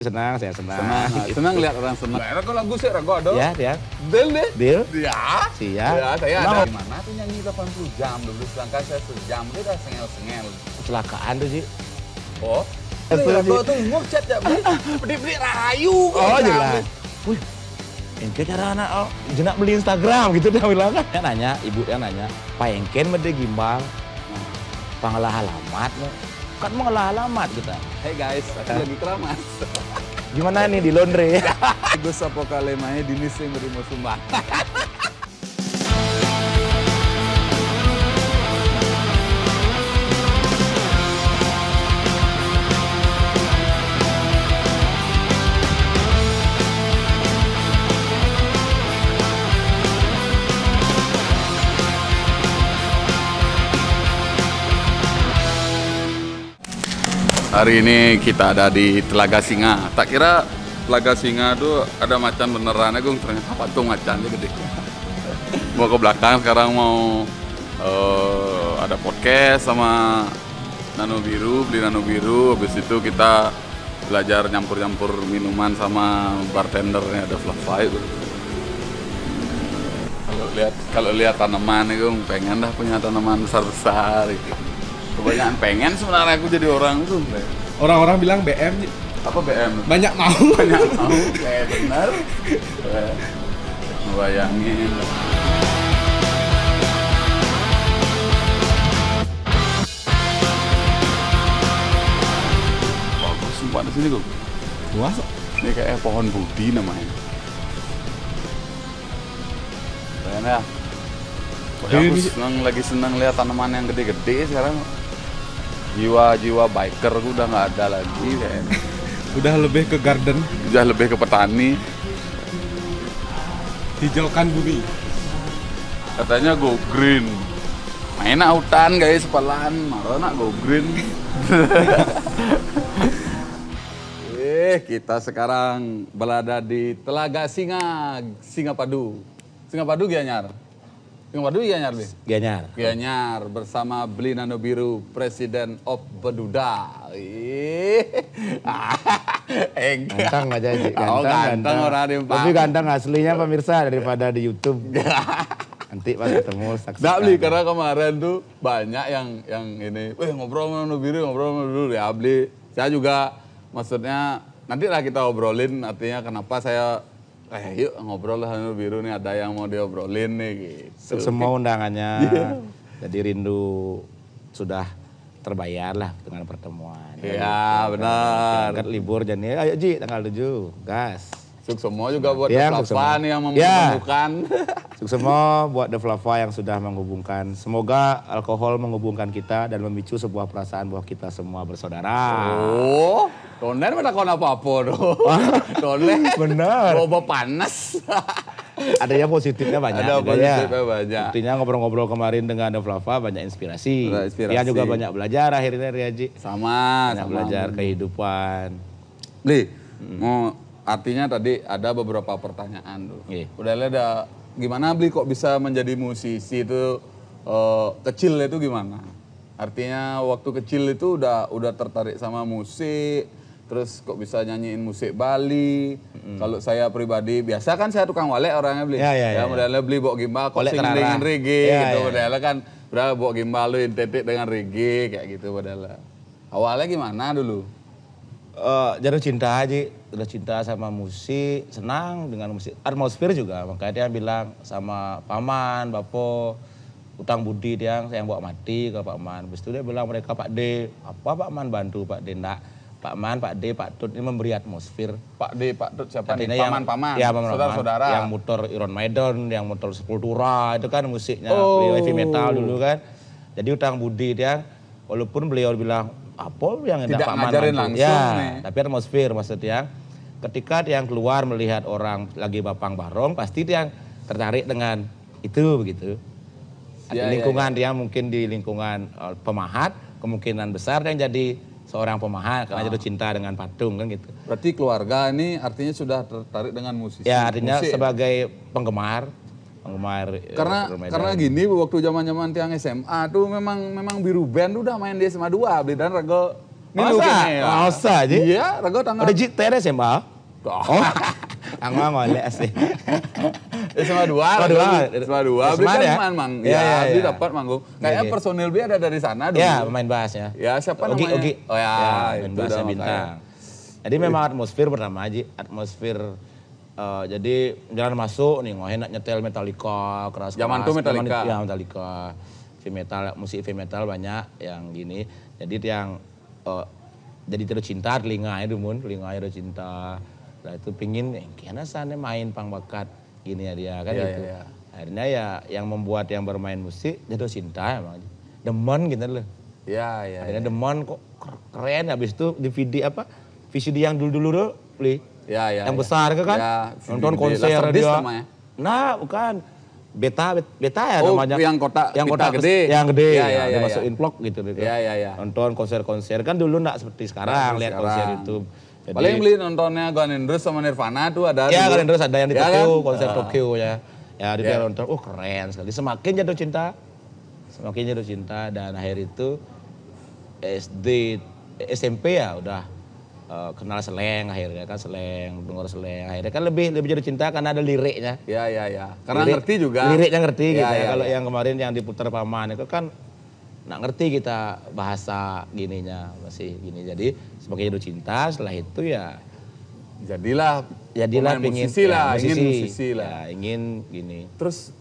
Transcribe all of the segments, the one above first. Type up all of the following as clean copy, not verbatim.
Senang, saya senang. Senang lihat orang senang. Nah, kok lagu sih ragu ada? Ya, dia. Deal deh. Deal. Ya. Siap. Ya, saya Emang ada. Gimana tuh nyanyi 80 jam dulu, sedangkan saya sejam itu udah sengel-sengel. Kecelakaan tuh, Ji. Oh. Betul, Ragu Ji. tuh ngocet ya, beli. Beli rayu. Oh, jelas. Wih, engke cara anak jenak beli Instagram gitu dia bilang kan. Dia nanya, ibu dia nanya, Pak Engken mede gimbal. Pangalah alamat. Kan mengalah alamat kita. Hey guys, aku lagi keramas. Gimana nih di laundry? Gus Apokalemanya Dinis yang beri sumbang. Hari ini kita ada di Telaga Singa. Tak kira Telaga Singa tuh ada macan beneran, Gung. Ternyata patung macannya gede. Mau ke belakang sekarang mau ada podcast sama Nano Biru, beli Nano Biru. Habis itu kita belajar nyampur-nyampur minuman sama bartendernya ada Flavai. Kalau lihat tanaman, Gung, pengen dah punya tanaman besar-besar gitu. Kebanyakan pengen sebenarnya aku jadi orang tuh. Orang-orang bilang BM. Apa BM? Banyak mau. Banyak mau, kayak benar. Bayangin. Bagus sumpah di sini kok. Luas. Ini kayak pohon budi namanya. Keren ya. Pokoknya aku lagi senang lihat tanaman yang gede-gede sekarang. Jiwa-jiwa biker gue udah nggak ada lagi kayaknya. Udah lebih ke garden, Udah lebih ke petani. hijaukan bumi. Katanya go green. Main autan guys, sepalan. Marona go green. Kita sekarang berada di Telaga Singa, Singapadu. Singapadu Gianyar. Singapadu Gianyar, Bi? Gianyar. Gianyar bersama Beli Nano Biru, Presiden of Beduda. Ganteng aja, Ji. Oh, ganteng orang di Lebih ganteng aslinya pemirsa daripada di YouTube. Nanti pas ketemu saksikan. Nggak, Beli, karena kemarin tuh banyak yang ini, ngobrol sama Nano Biru, ngobrol sama Nano Biru. Ya, Beli, saya juga maksudnya nanti lah kita obrolin artinya kenapa saya yuk ngobrol lah Nano Biru nih, ada yang mau diobrolin nih gitu. Semua undangannya. Jadi rindu sudah terbayar lah dengan pertemuan. Iya, benar. Kan libur jadi ayo Ji tanggal 7 gas. Semua juga buat Ya, Flava nih yang Ya. membutuhkan. Semua buat The Flava yang sudah menghubungkan. Semoga alkohol menghubungkan kita dan memicu sebuah perasaan bahwa kita semua bersaudara. Oh, Toner mana kau apa-apa tuh. Toner. Benar. Boba panas. Ada yang positifnya banyak. Ada gitu positifnya banyak. Buktinya ngobrol-ngobrol kemarin dengan The Flava banyak inspirasi. Ada inspirasi. Dia juga banyak belajar akhirnya Riaji. Sama, Banyak sama. belajar kehidupan. Li, mau artinya tadi ada beberapa pertanyaan tuh. Iya. Udah lihat gimana Bli kok bisa menjadi musisi itu kecil itu gimana? Artinya waktu kecil itu udah tertarik sama musik, terus kok bisa nyanyiin musik Bali. Kalau saya pribadi biasa kan saya tukang walek orangnya Bli. Ya. Modelnya Bli bawa gimbal kok Walek sing terarah. dengan reggae Ya, gitu ya. modelnya kan. Berapa bawa gimbal lu tetek dengan reggae kayak gitu modelnya. Awalnya gimana dulu? Jatuh cinta aja, udah cinta sama musik, senang dengan musik, atmosfer juga. Makanya dia bilang sama paman, bapo, utang budi dia yang bawa mati ke Pak Man. Habis itu dia bilang mereka Pak D, apa Pak Man bantu Pak D? Enggak, Pak Man, Pak D, Pak Tut ini memberi atmosfer. Pak D, Pak Tut siapa nih? Artinya Paman-paman, ya, paman, saudara-saudara. Yang motor Iron Maiden, yang motor Sepultura, itu kan musiknya Oh. heavy metal dulu kan. Jadi utang budi dia, walaupun beliau bilang, apa yang Tidak Pak Man ngajarin bantu?" langsung Ya, nih. tapi atmosfer maksudnya. Ketika dia keluar melihat orang lagi bapang barong, pasti dia tertarik dengan itu begitu. Di Ya, lingkungan dia mungkin di lingkungan pemahat, kemungkinan besar dia jadi seorang pemahat karena jatuh cinta dengan patung kan gitu. Berarti keluarga ini artinya sudah tertarik dengan musisi. Ya artinya musik. sebagai penggemar Karena gini waktu zaman-zaman tiang SMA tuh memang biru band udah main di SMA 2 Beli dan rego Ngilu kene ya. Masa aja. Iya, rego tanggal. Udah jit tere SMA. Oh. Ang ngolek sih. SMA 2. SMA 2. Beli kan ya? main mang. Iya, Ya, beli iya. dapat manggung. Kayaknya Iya. personil B ada dari sana dulu. Ya, pemain bassnya. Ya, siapa Ogi, namanya? Ogi. Oh ya, main itu bassnya udah bintang. Jadi memang atmosfer pertama aja, atmosfer jadi jalan masuk nih, enak nyetel Metallica, keras. Zaman tuh Metallica. Ya, Metallica. Heavy metal, musik heavy metal banyak yang gini. Jadi yang jadi terus cinta telinganya udah cinta. Lah itu pingin kayaknya sana main pang bakat gini ya dia kan Iya, gitu. iya, iya. Akhirnya ya yang membuat yang bermain musik jatuh cinta emang. Demen gitu loh. Iya, iya. Akhirnya demen kok keren, habis itu DVD VCD yang dulu-dulu tuh beli. Ya, ya. Yang besar kan? Ya, Nonton VCD. konser Laserdisc dia. namanya. Nah, bukan. Beta ya Oh, namanya. yang kotak yang pita kotak gede. Yang gede. Ya, ya, ya, dimasukin vlog gitu. Ya, ya, ya. Nonton konser-konser kan dulu enggak seperti sekarang lihat konser itu. Jadi, Paling beli nontonnya Guns N' Roses sama Nirvana tuh ada. ya dulu. kalian terus ada yang di Ya, Tokyo, kan? konser Ah. Tokyo ya. Ya di Ya. nonton, keren sekali. Semakin jatuh cinta. Semakin jatuh cinta dan akhir itu SMP ya udah kenal seleng akhirnya kan denger seleng. Akhirnya kan lebih jatuh cinta karena ada liriknya. Ya, ya, ya. Karena Lirik- ngerti juga. Liriknya ngerti Ya, gitu ya. ya, Kalau ya. yang kemarin yang diputar paman itu kan nggak ngerti kita bahasa gininya masih gini. Jadi semakin jatuh cinta setelah itu ya Jadilah jadilah pemain pingin musisi lah, ya, ingin musisi lah. Ya, ingin gini. Terus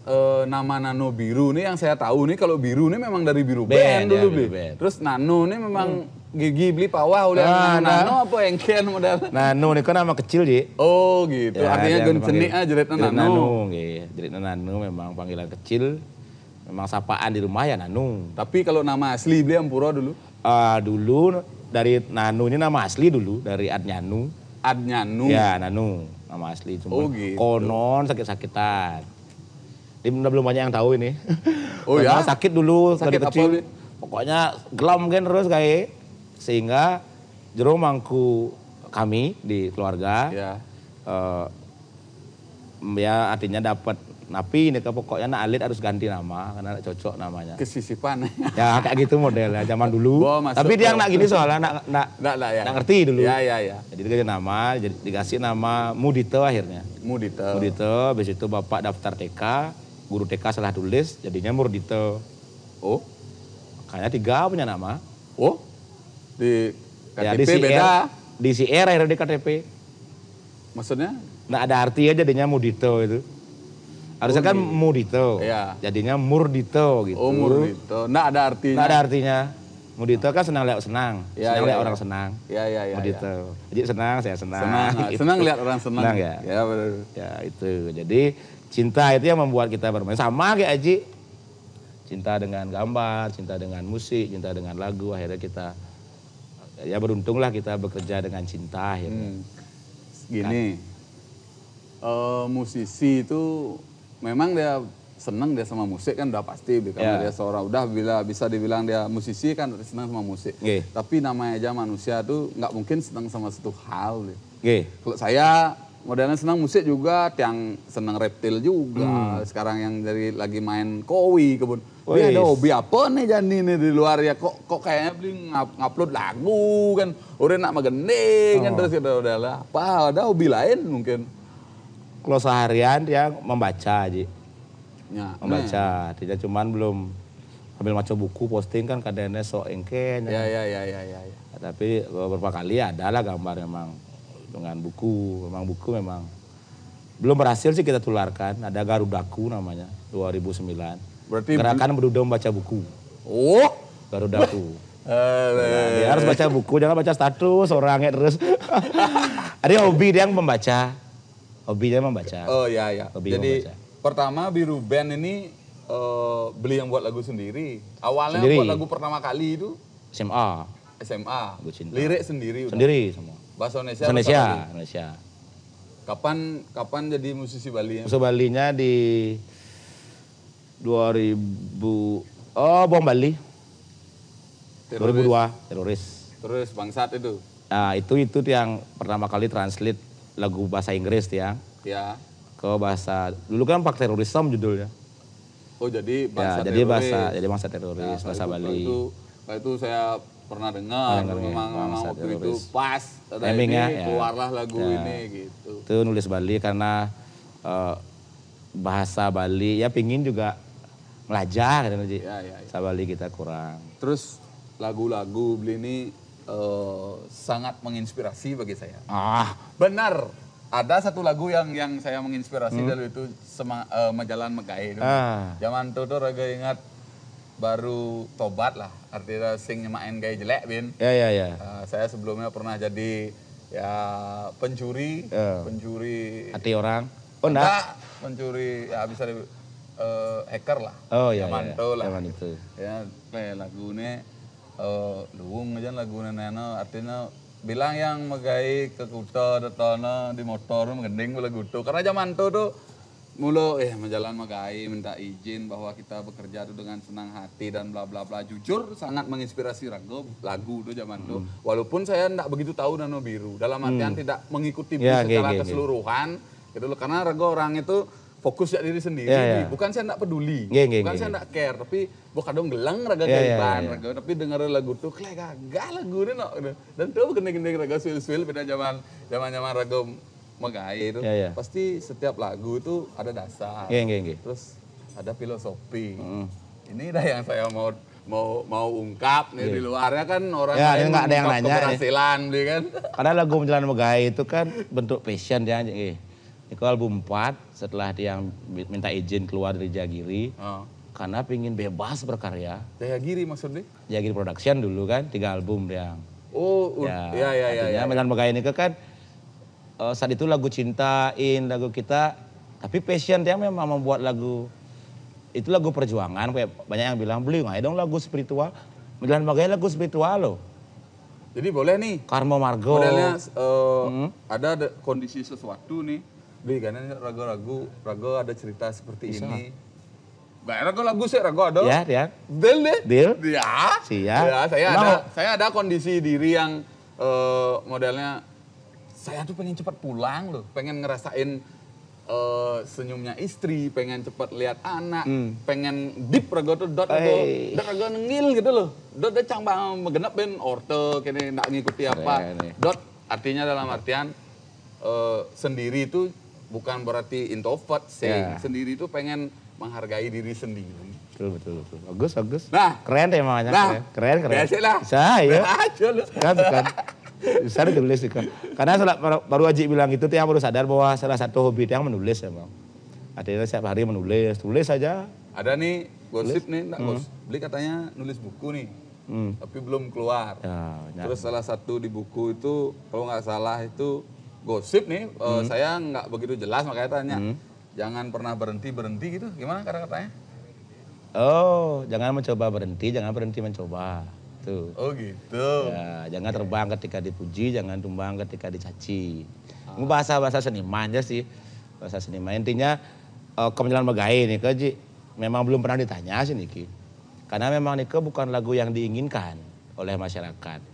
nama Nano Biru nih yang saya tahu nih kalau Biru nih memang dari Biru Band, Band dulu ya, Bi. Biru Band. Terus Nano nih memang gigi beli pawah udah Nano apa engken model. Nah, Nu ini kan nama kecil, Ji. Oh gitu, Ya, artinya dia gun dipanggil- seni jeritnya Jerit Nano. nggih. Jerit Nanu memang panggilan kecil. Memang sapaan di rumah ya Nanu. Tapi kalau nama asli beli Ampuro dulu, Dulu dari Nanu ini nama asli dulu dari Adnyanu. Adnyanu. Ya, Nanu nama asli cuma Oh, gitu. konon sakit-sakitan. Ini belum banyak yang tahu ini. Oh, ya? Konon sakit dulu Sakit dari apa, kecil. Bi? Pokoknya gelam kan terus kayak sehingga jero mangku kami di keluarga Ya. ya artinya dapat napi ini pokoknya nak Alit harus ganti nama karena cocok namanya. Kesisipan. Ya kayak gitu modelnya zaman dulu. Oh, masuk Tapi dia ke- nak gini soalnya nak Nggak lah ya. ngerti dulu. Ya, ya, ya. Jadi dikasih nama, dikasih nama Mudito akhirnya. Mudito. Mudito, habis itu bapak daftar TK, guru TK salah tulis, jadinya Murdito. Oh, Makanya 3 punya nama. oh. Di Ya, KTP beda. Di CR akhirnya di KTP. Maksudnya? Nggak ada artinya jadinya Mudito itu. Harusnya kan Mudito, Iya. jadinya Murdito gitu. Oh, Murdito. Nggak ada artinya. Nggak ada artinya. Mudito kan senang lihat senang, Ya, senang ya, lihat ya. orang senang. Ya, ya, ya. Mudito. Jadi senang, saya senang. Senang, Gitu. senang lihat orang senang. Senang ya? Ya, benar. Ya itu. Jadi cinta itu yang membuat kita bermain. Sama kayak Aji. Cinta dengan gambar, cinta dengan musik, cinta dengan lagu. Akhirnya kita, ya beruntunglah kita bekerja dengan cinta akhirnya. Gini, musisi itu memang dia senang dia sama musik kan udah pasti karena Ya. dia seorang udah bila bisa dibilang dia musisi kan senang sama musik. Nggih. Tapi namanya aja manusia tuh nggak mungkin senang sama satu hal. Deh. Oke. Kalau saya modelnya senang musik juga, yang senang reptil juga. Sekarang yang dari lagi main kowi kebun. Dia ada Wis. hobi apa nih Jani nih di luar ya? Kok kayaknya beli ngupload lagu kan. Udah nak magending kan terus kita udah lah. Apa ada hobi lain mungkin? Kalau seharian dia membaca Aji. Ya, Membaca. Tidak cuman belum ambil maca buku posting kan kadang-kadang sok engken. Ya, ya, ya, ya, ya, ya. Tapi beberapa kali ada lah gambar memang dengan buku. Memang buku memang belum berhasil sih kita tularkan. Ada Garudaku namanya 2009. Berarti Gerakan Berudah Membaca Buku. oh, Garudaku. Ya, dia harus baca buku, jangan baca status orangnya terus. Ada hobi dia yang membaca. Hobinya membaca. oh ya, ya. Hobi Jadi membaca. pertama Biru Band ini beli yang buat lagu sendiri. Awalnya Sendiri. buat lagu pertama kali itu SMA. SMA. Lagu cinta. Lirik sendiri. udah. Sendiri semua. Bahasa Indonesia. Indonesia. bahasa Bali. Indonesia. Kapan jadi musisi Bali ya? Musuh Balinya di 2000. Oh, bom Bali. 2002. Teroris. Terus bangsat itu. Nah, itu yang pertama kali translate lagu bahasa Inggris ya Ya. ke bahasa. Dulu kan Pak Terorisme judulnya. Oh jadi Ya, bangsa jadi teroris. bangsa teroris, Nah, bahasa kalau Bali. Kalau itu saya pernah dengar. Pernah dengar, Memang ya. memang Bangsat waktu itu teroris. pas ada Timingnya, ini ya. keluarlah lagu Ya. ini gitu. Itu nulis Bali karena bahasa Bali ya pingin juga ngelajar kan Ji. Ya, ya, ya. Bahasa Bali kita kurang. Terus lagu-lagu Beli ini sangat menginspirasi bagi saya. Benar. Ada satu lagu yang saya menginspirasi dari itu Majalan Megai itu. Zaman itu tuh Raga ingat baru tobat lah. Artinya sing main gaya jelek Bin. Ya. Saya sebelumnya pernah jadi ya pencuri, pencuri Hati orang. Oh enggak. Pencuri ya bisa hacker lah. Oh iya. Zaman itu lah. Zaman itu. Ya lagu ini luwung aja lagu neno artinya bilang yang megai ke kuta detana di motor menggending lagu itu karena zaman itu tuh mulu menjalan megai minta izin bahwa kita bekerja tuh dengan senang hati dan bla bla bla jujur sangat menginspirasi lagu tuh zaman itu walaupun saya enggak begitu tahu Nano Biru dalam artian tidak mengikuti secara keseluruhan gitu loh karena Rago orang itu fokus ya diri sendiri, bukan saya enggak peduli, bukan saya enggak care, tapi bukan dong gelang raga gaiban, raga, tapi dengar lagu tuh, klek gagah lagu ini, no. Dan tuh gede-gede raga swil-swil pada zaman raga megai itu, pasti setiap lagu itu ada dasar, terus ada filosofi, ini dah yang saya mau ungkap nih di luarnya kan orang lain nggak ada yang nanya, keberhasilan, beli kan? Karena lagu Menjalan Megai itu kan bentuk passion dia, itu album 4 setelah dia minta izin keluar dari Jagiri karena pingin bebas berkarya. Jagiri maksudnya? Jagiri Production dulu kan 3 album dia. Ya. Menjalan Megai ini kan saat itu lagu Cintain, lagu kita, tapi passion dia memang membuat lagu itu lagu perjuangan. Kayak banyak yang bilang beli nggak dong lagu spiritual. Menjalan Megai lagu spiritual loh. Jadi boleh nih. Karma Margo. Modelnya ada kondisi sesuatu nih. Beli karena ragu ada cerita seperti bisa. Ini. Gak ragu sih, ragu ada. Ya. Deal deh. Deal. Ya. Siap. Ya, saya ada kondisi diri yang modelnya saya tuh pengen cepat pulang loh, pengen ngerasain senyumnya istri, pengen cepat lihat anak, pengen deep ragu tuh ragu nengil gitu loh. Dot dia cang megenap ben orte kene ndak ngikuti apa. Dot artinya dalam artian sendiri itu bukan berarti introvert sih. Sendiri itu pengen menghargai diri sendiri. Betul. Bagus. Nah, keren temanya. Keren. Biasa lah. Bisa ya. Kan. Bisa ditulis kan. Karena baru Aji bilang itu yang baru sadar bahwa salah satu hobi yang menulis emang. Artinya setiap hari tulis saja. Ada nih gosip nih, Beli katanya nulis buku nih. Tapi belum keluar. Terus salah satu di buku itu kalau nggak salah itu gosip nih, saya nggak begitu jelas makanya tanya, jangan pernah berhenti gitu, gimana kata-katanya? Oh, jangan mencoba berhenti, jangan berhenti mencoba. Tuh. Oh gitu. Ya, jangan terbang ketika dipuji, jangan tumbang ketika dicaci. Ini bahasa seniman aja sih, bahasa seniman. Intinya Menjalan Megai nih, Ji, memang belum pernah ditanya sih Niki, karena memang Niki bukan lagu yang diinginkan oleh masyarakat.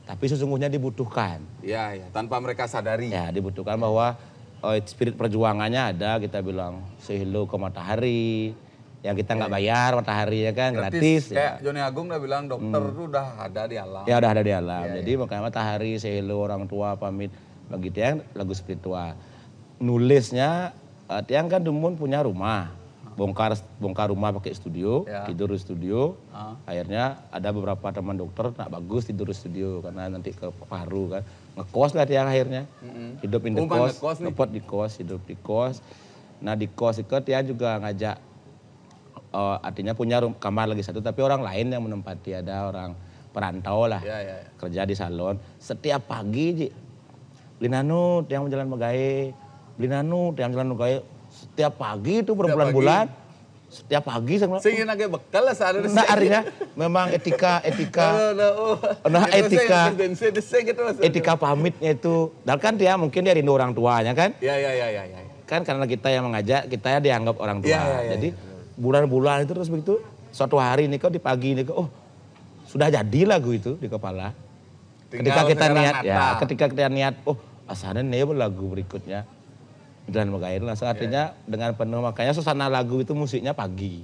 Tapi sesungguhnya dibutuhkan. Iya, tanpa mereka sadari. Ya, dibutuhkan bahwa spirit perjuangannya ada, kita bilang sehilo ke matahari, yang kita nggak bayar matahari ya kan, gratis. Kayak Joni Agung udah bilang dokter itu udah ada di alam. Ya udah ada di alam, jadi makanya matahari, sehilo, orang tua, pamit, begitu ya lagu spiritual. Nulisnya, Tiang kan Dumun punya rumah. Bongkar rumah pakai studio, tidur di studio. Akhirnya ada beberapa teman dokter tak bagus tidur di studio karena nanti ke paru kan. Ngekos lah Tiang akhirnya. Hidup in the kos, ngepot di kos, hidup di kos. Nah di kos itu Tiang juga ngajak artinya punya kamar lagi satu tapi orang lain yang menempati, ada orang perantau lah. Kerja di salon. Setiap pagi beli nanu Tiang Menjalan Megai, beli nanu Tiang Menjalan Megai. Setiap pagi itu berbulan-bulan, setiap pagi saya singin agak bekal lah saat nah artinya memang etika pamitnya itu, dan kan dia mungkin dia rindu orang tuanya kan? Iya. Kan karena kita yang mengajak, kita dianggap orang tua, jadi bulan-bulan itu terus begitu. Suatu hari nih di pagi nih sudah jadi lagu itu di kepala. Ketika kita niat, asalnya nih lagu berikutnya. Menjalan Megai lah, artinya dengan penuh, makanya suasana lagu itu musiknya pagi.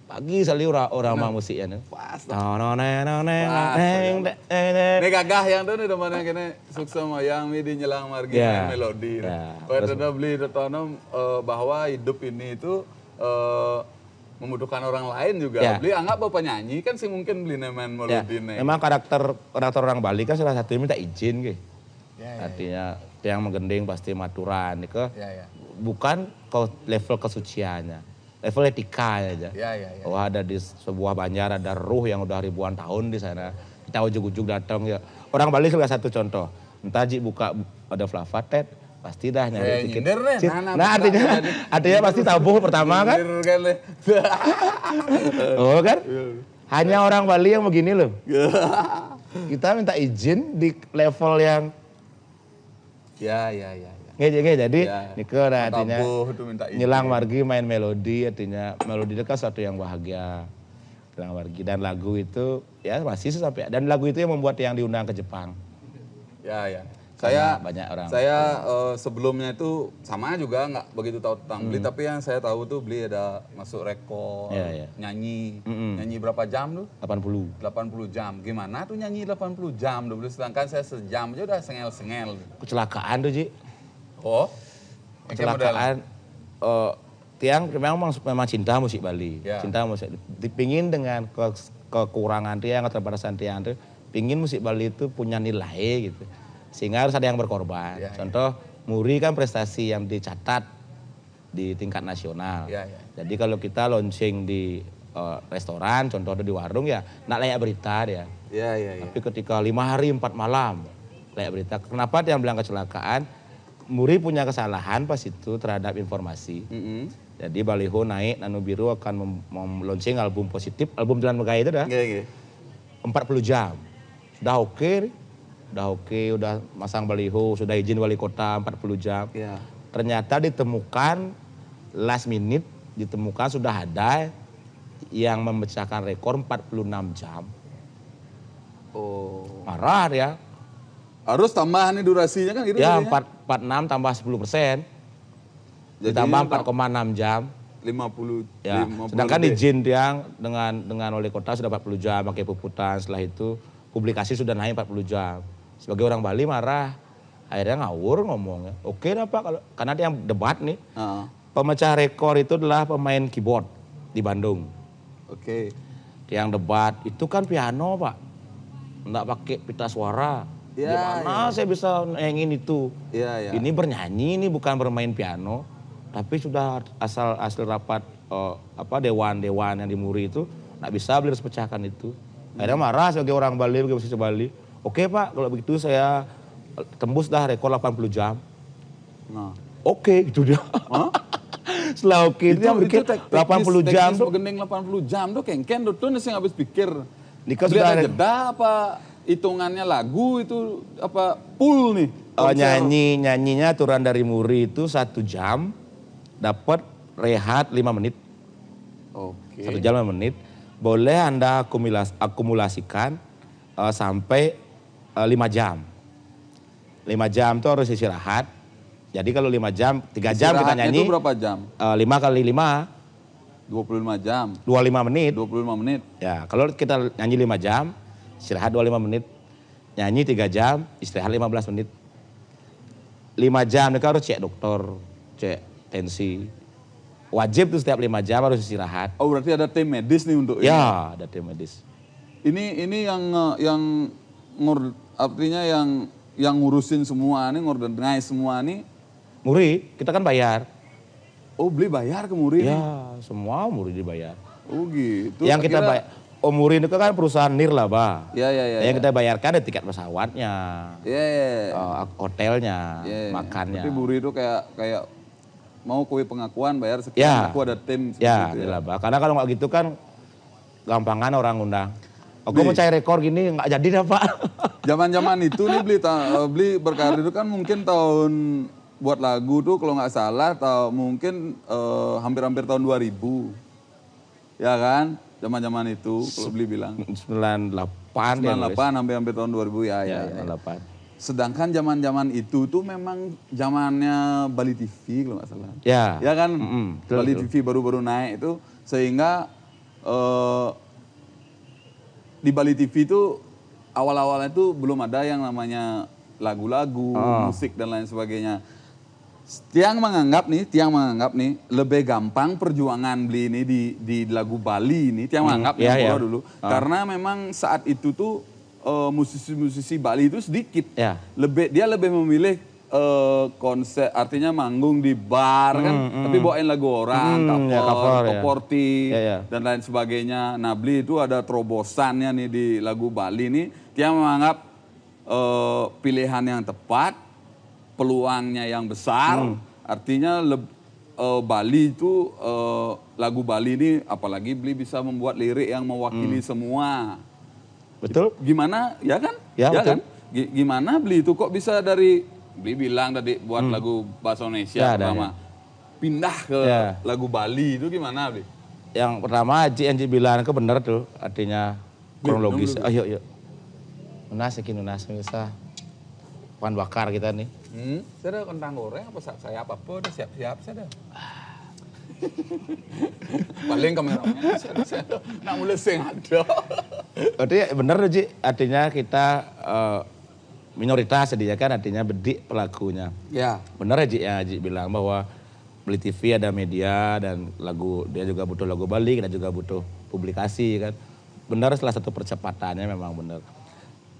Pagi sekali orang mah musiknya. Pas. Ini Ini gagah yang tuh nih temannya kene sukses yang mi di nyelang margi Ya. melodi. Ya. Pada beli tono bahwa hidup ini itu membutuhkan orang lain juga. Ya. Beli anggap bapak nyanyi kan sih mungkin beli main Ya, melodi nih. memang karakter orang Bali kan salah satunya minta izin gitu. Ya, Artinya yang menggending pasti maturan itu Ya. bukan ke level kesuciannya, level etika aja. Ya. Wah ada di sebuah banjar ada ruh yang udah ribuan tahun di sana. Kita ujuk-ujuk datang ya. Orang Bali salah satu contoh. Entah Ji buka ada flavatet pasti dah nyari sedikit. Nyindir nih. Nah artinya pasti tabuh pertama kan. Nyindir kan le. Oh kan? Hanya orang Bali yang begini loh. Kita minta izin di level yang Ya. jadi Ya. Nike nah, artinya Tabuh itu minta izin. nyelang margi main melodi artinya melodi itu kan suatu yang bahagia. Nyelang margi dan lagu itu ya masih sampai dan lagu itu yang membuat yang diundang ke Jepang. Ya. Karena banyak orang. Saya sebelumnya itu sama juga nggak begitu tahu tentang Beli, tapi yang saya tahu tuh Beli ada masuk rekor, Iya. nyanyi. Nyanyi berapa jam tuh? 80. 80 jam. Gimana tuh nyanyi 80 jam tuh? Sedangkan saya sejam aja udah sengel-sengel. Kecelakaan tuh Ji. Oh? Kecelakaan tiang memang cinta musik Bali. Ya. Cinta musik. Dipingin dengan kekurangan tiang, keterbatasan tiang tuh, pingin musik Bali itu punya nilai gitu. Sehingga harus ada yang berkorban. Ya. Contoh Muri kan prestasi yang dicatat di tingkat nasional. Ya. Jadi kalau kita launching di restoran, contoh di warung ya, nak layak berita dia. Ya. Tapi ketika 5 hari 4 malam layak berita. Kenapa dia bilang kecelakaan? Muri punya kesalahan pas itu terhadap informasi. Jadi baliho naik, Nano Biru akan launching album positif, album Jalan Megah itu dah. 40 jam. Sudah oke, udah masang baliho, sudah izin wali kota 40 jam. Ya. Ternyata ditemukan last minute, ditemukan sudah ada yang memecahkan rekor 46 jam. Oh. Marah dia. Harus tambah nih durasinya kan gitu. Ya jadinya? 46 tambah 10%. Jadi Ditambah 4,6 jam. 50. Ya. 50 Sedangkan lebih. izin yang dengan wali kota sudah 40 jam pakai puputan. Setelah itu publikasi sudah naik 40 jam. Sebagai orang Bali marah. Akhirnya ngawur ngomongnya. Oke dah Pak, karena dia yang debat nih. Heeh. Pemecah rekor itu adalah pemain keyboard di Bandung. Oke. Yang debat itu kan piano Pak. Enggak pakai pita suara. Ya, Gimana saya bisa nyanyiin itu? Iya. Ini bernyanyi, ini bukan bermain piano. Tapi sudah hasil rapat dewan-dewan yang di Muri itu nggak bisa beli harus pecahkan itu. Akhirnya marah sebagai orang Bali, sebagai musisi Bali. Oke Pak, kalau begitu saya tembus dah rekor 80 jam. Nah. Oke, gitu dia. Setelah oke dia bikin 80 jam tuh. Gending 80 jam tuh kengken tuh nasi habis pikir. Nikah Beli sudah ada ada jeda apa hitungannya lagu itu apa full nih. nyanyinya aturan dari Muri itu 1 jam dapat rehat 5 menit. Oke. 1 jam 5 menit. Boleh Anda akumulasikan sampai 5 jam. 5 jam itu harus istirahat. Jadi kalau 5 jam, 3 jam kita Istirahatnya nyanyi. itu berapa jam? 5 kali 5, 25 jam. 25 menit. 25 menit. Ya, kalau kita nyanyi 5 jam, istirahat 25 menit. Nyanyi 3 jam, istirahat 15 menit. 5 jam mereka harus cek dokter, cek tensi. Wajib tuh setiap 5 jam harus istirahat. Oh berarti ada tim medis nih untuk ini. Ya, ada tim medis. Ini artinya yang ngurusin semua nih, ngorganize semua nih. Muri, kita kan bayar. Oh beli bayar ke Muri? Ya, semua Muri dibayar. Oh gitu. Yang kita bayar, Muri itu kan perusahaan nirlaba. Ya. Yang kita bayarkan ada tiket pesawatnya, Ya. hotelnya, Ya. makannya. Tapi Muri itu kayak mau kue pengakuan bayar sekian, Ya. aku ada tim. Ya, seperti itu nirlaba. Karena kalau nggak gitu kan gampangan orang undang. Aku mau cari rekor gini nggak jadi dah Pak. Zaman-zaman itu nih beli berkarir itu kan mungkin tahun buat lagu tuh kalau nggak salah mungkin hampir-hampir tahun 2000. Ya kan? Zaman-zaman itu kalau beli bilang 98 hampir tahun 2000 ya. 98. Sedangkan zaman-zaman itu tuh memang zamannya Bali TV kalau nggak salah. Ya. Ya kan? Betul, Bali betul. TV baru-baru naik itu sehingga eh, di Bali TV itu awal-awalnya itu belum ada yang namanya lagu-lagu, musik dan lain sebagainya. Tiang menganggap nih lebih gampang perjuangan Bli ini di lagu Bali ini. Tiang menganggap dulu karena memang saat itu tuh musisi-musisi Bali itu sedikit. Dia lebih memilih konsep, artinya manggung di bar kan, tapi bawain lagu orang, cover, dan lain sebagainya. Nah, Bli itu ada terobosannya nih di lagu Bali nih. Dia menganggap pilihan yang tepat, peluangnya yang besar, artinya Bali itu lagu Bali ini, apalagi Bli bisa membuat lirik yang mewakili semua. Betul? Gimana, ya kan? Ya betul. Kan? Gimana Bli itu kok bisa dari Bli bilang tadi buat lagu bahasa Indonesia pertama, pindah ke lagu Bali itu gimana Bli? Yang pertama yang bilang itu benar tuh, artinya kronologis. Ayo. Nunas bisa bahan bakar kita nih. Saya ada kentang goreng apa saya apa udah siap-siap saya dah. Paling kameramen saya nak mulai sing ada. Berarti benar tuh Ji, artinya kita minoritas dia kan, artinya bedik pelakunya. Ya. Benar ya Ji bilang bahwa Beli TV ada media dan lagu, dia juga butuh lagu Bali, kita juga butuh publikasi kan. Benar, salah satu percepatannya memang benar.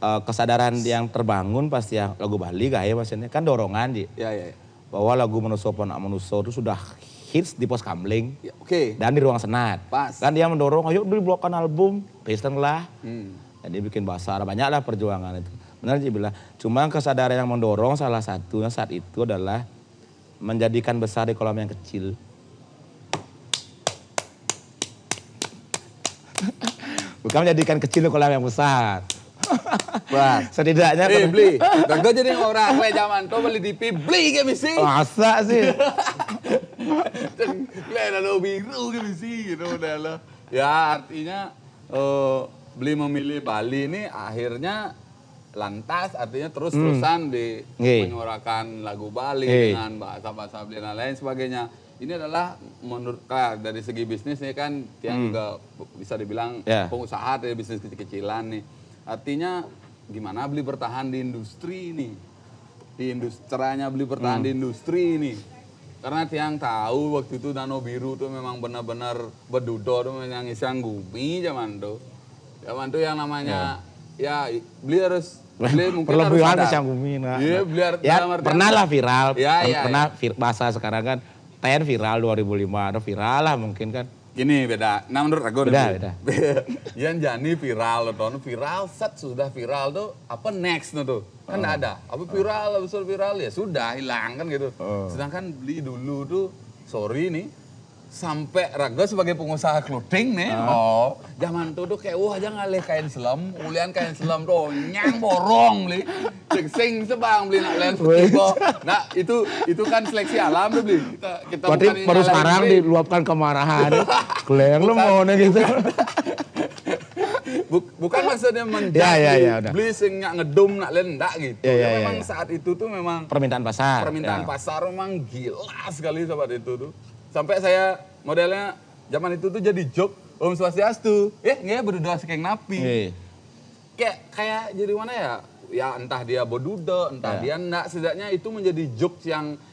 Kesadaran yang terbangun pasti ya lagu Bali ya maksudnya kan dorongan Ji. Ya. Bahwa lagu Menuso Ponak Menuso itu sudah hits di pos kamling dan di ruang senat. Pas. Kan dia mendorong, ayo dibuatkan album, Kristen lah. Jadi bikin bahasa, banyak lah perjuangan itu. Benar Ji bilang, cuma kesadaran yang mendorong salah satunya saat itu adalah menjadikan besar di kolam yang kecil. Bukan menjadikan kecil di kolam yang besar. Wah, setidaknya Bli, Raga jadi orang kue zaman tuh Bali TV, Bli ke misi. Masa sih? Kue lalu biru ke misi gitu udah lah. Ya artinya Bli memilih Bali ini akhirnya lantas, artinya terus-terusan di menyuarakan lagu Bali dengan bahasa-bahasa Bali dan lain sebagainya. Ini adalah menurut dari segi bisnis nih kan, yang juga bisa dibilang pengusaha dari bisnis kecil-kecilan nih. Artinya gimana Bli bertahan di industri ini? Caranya Bli bertahan di industri ini. Karena tiang tahu waktu itu Danau Biru tuh memang benar-benar bedudo tuh yang isian gumi zaman tuh. Zaman tuh yang namanya ya Bli harus mungkin harus ada. Iya, Bli pernah lah viral. Pernah bahasa sekarang kan ten viral 2005, ada viral lah mungkin kan. Gini beda, nah menurut aku beda. Yang jadi viral tuh, viral set sudah viral tuh apa next tuh kan nggak ada. Apa viral, abis viral ya sudah hilang kan gitu. Sedangkan Bli dulu tuh, sorry nih, sampai Raga sebagai pengusaha clothing nih, zaman tuh kayak wah aja ngalih kain selam, ulian kain selam tuh nyang borong Bli, sing sebang Bli nak len tiba. Nah itu kan seleksi alam tuh Bli. Kita berarti baru sekarang diluapkan kemarahan, keleng lu mau nih gitu. Bukan maksudnya menjadi Bli sing ngedum nak len ndak gitu. Memang saat itu tuh memang permintaan pasar. Permintaan pasar memang gila sekali saat itu tuh. Sampai saya modelnya zaman itu tuh jadi joke Om Swastiastu. Nggak berdoa sekeng napi. Kayak jadi mana ya? Ya entah dia boduda, entah dia enggak. Setidaknya itu menjadi jokes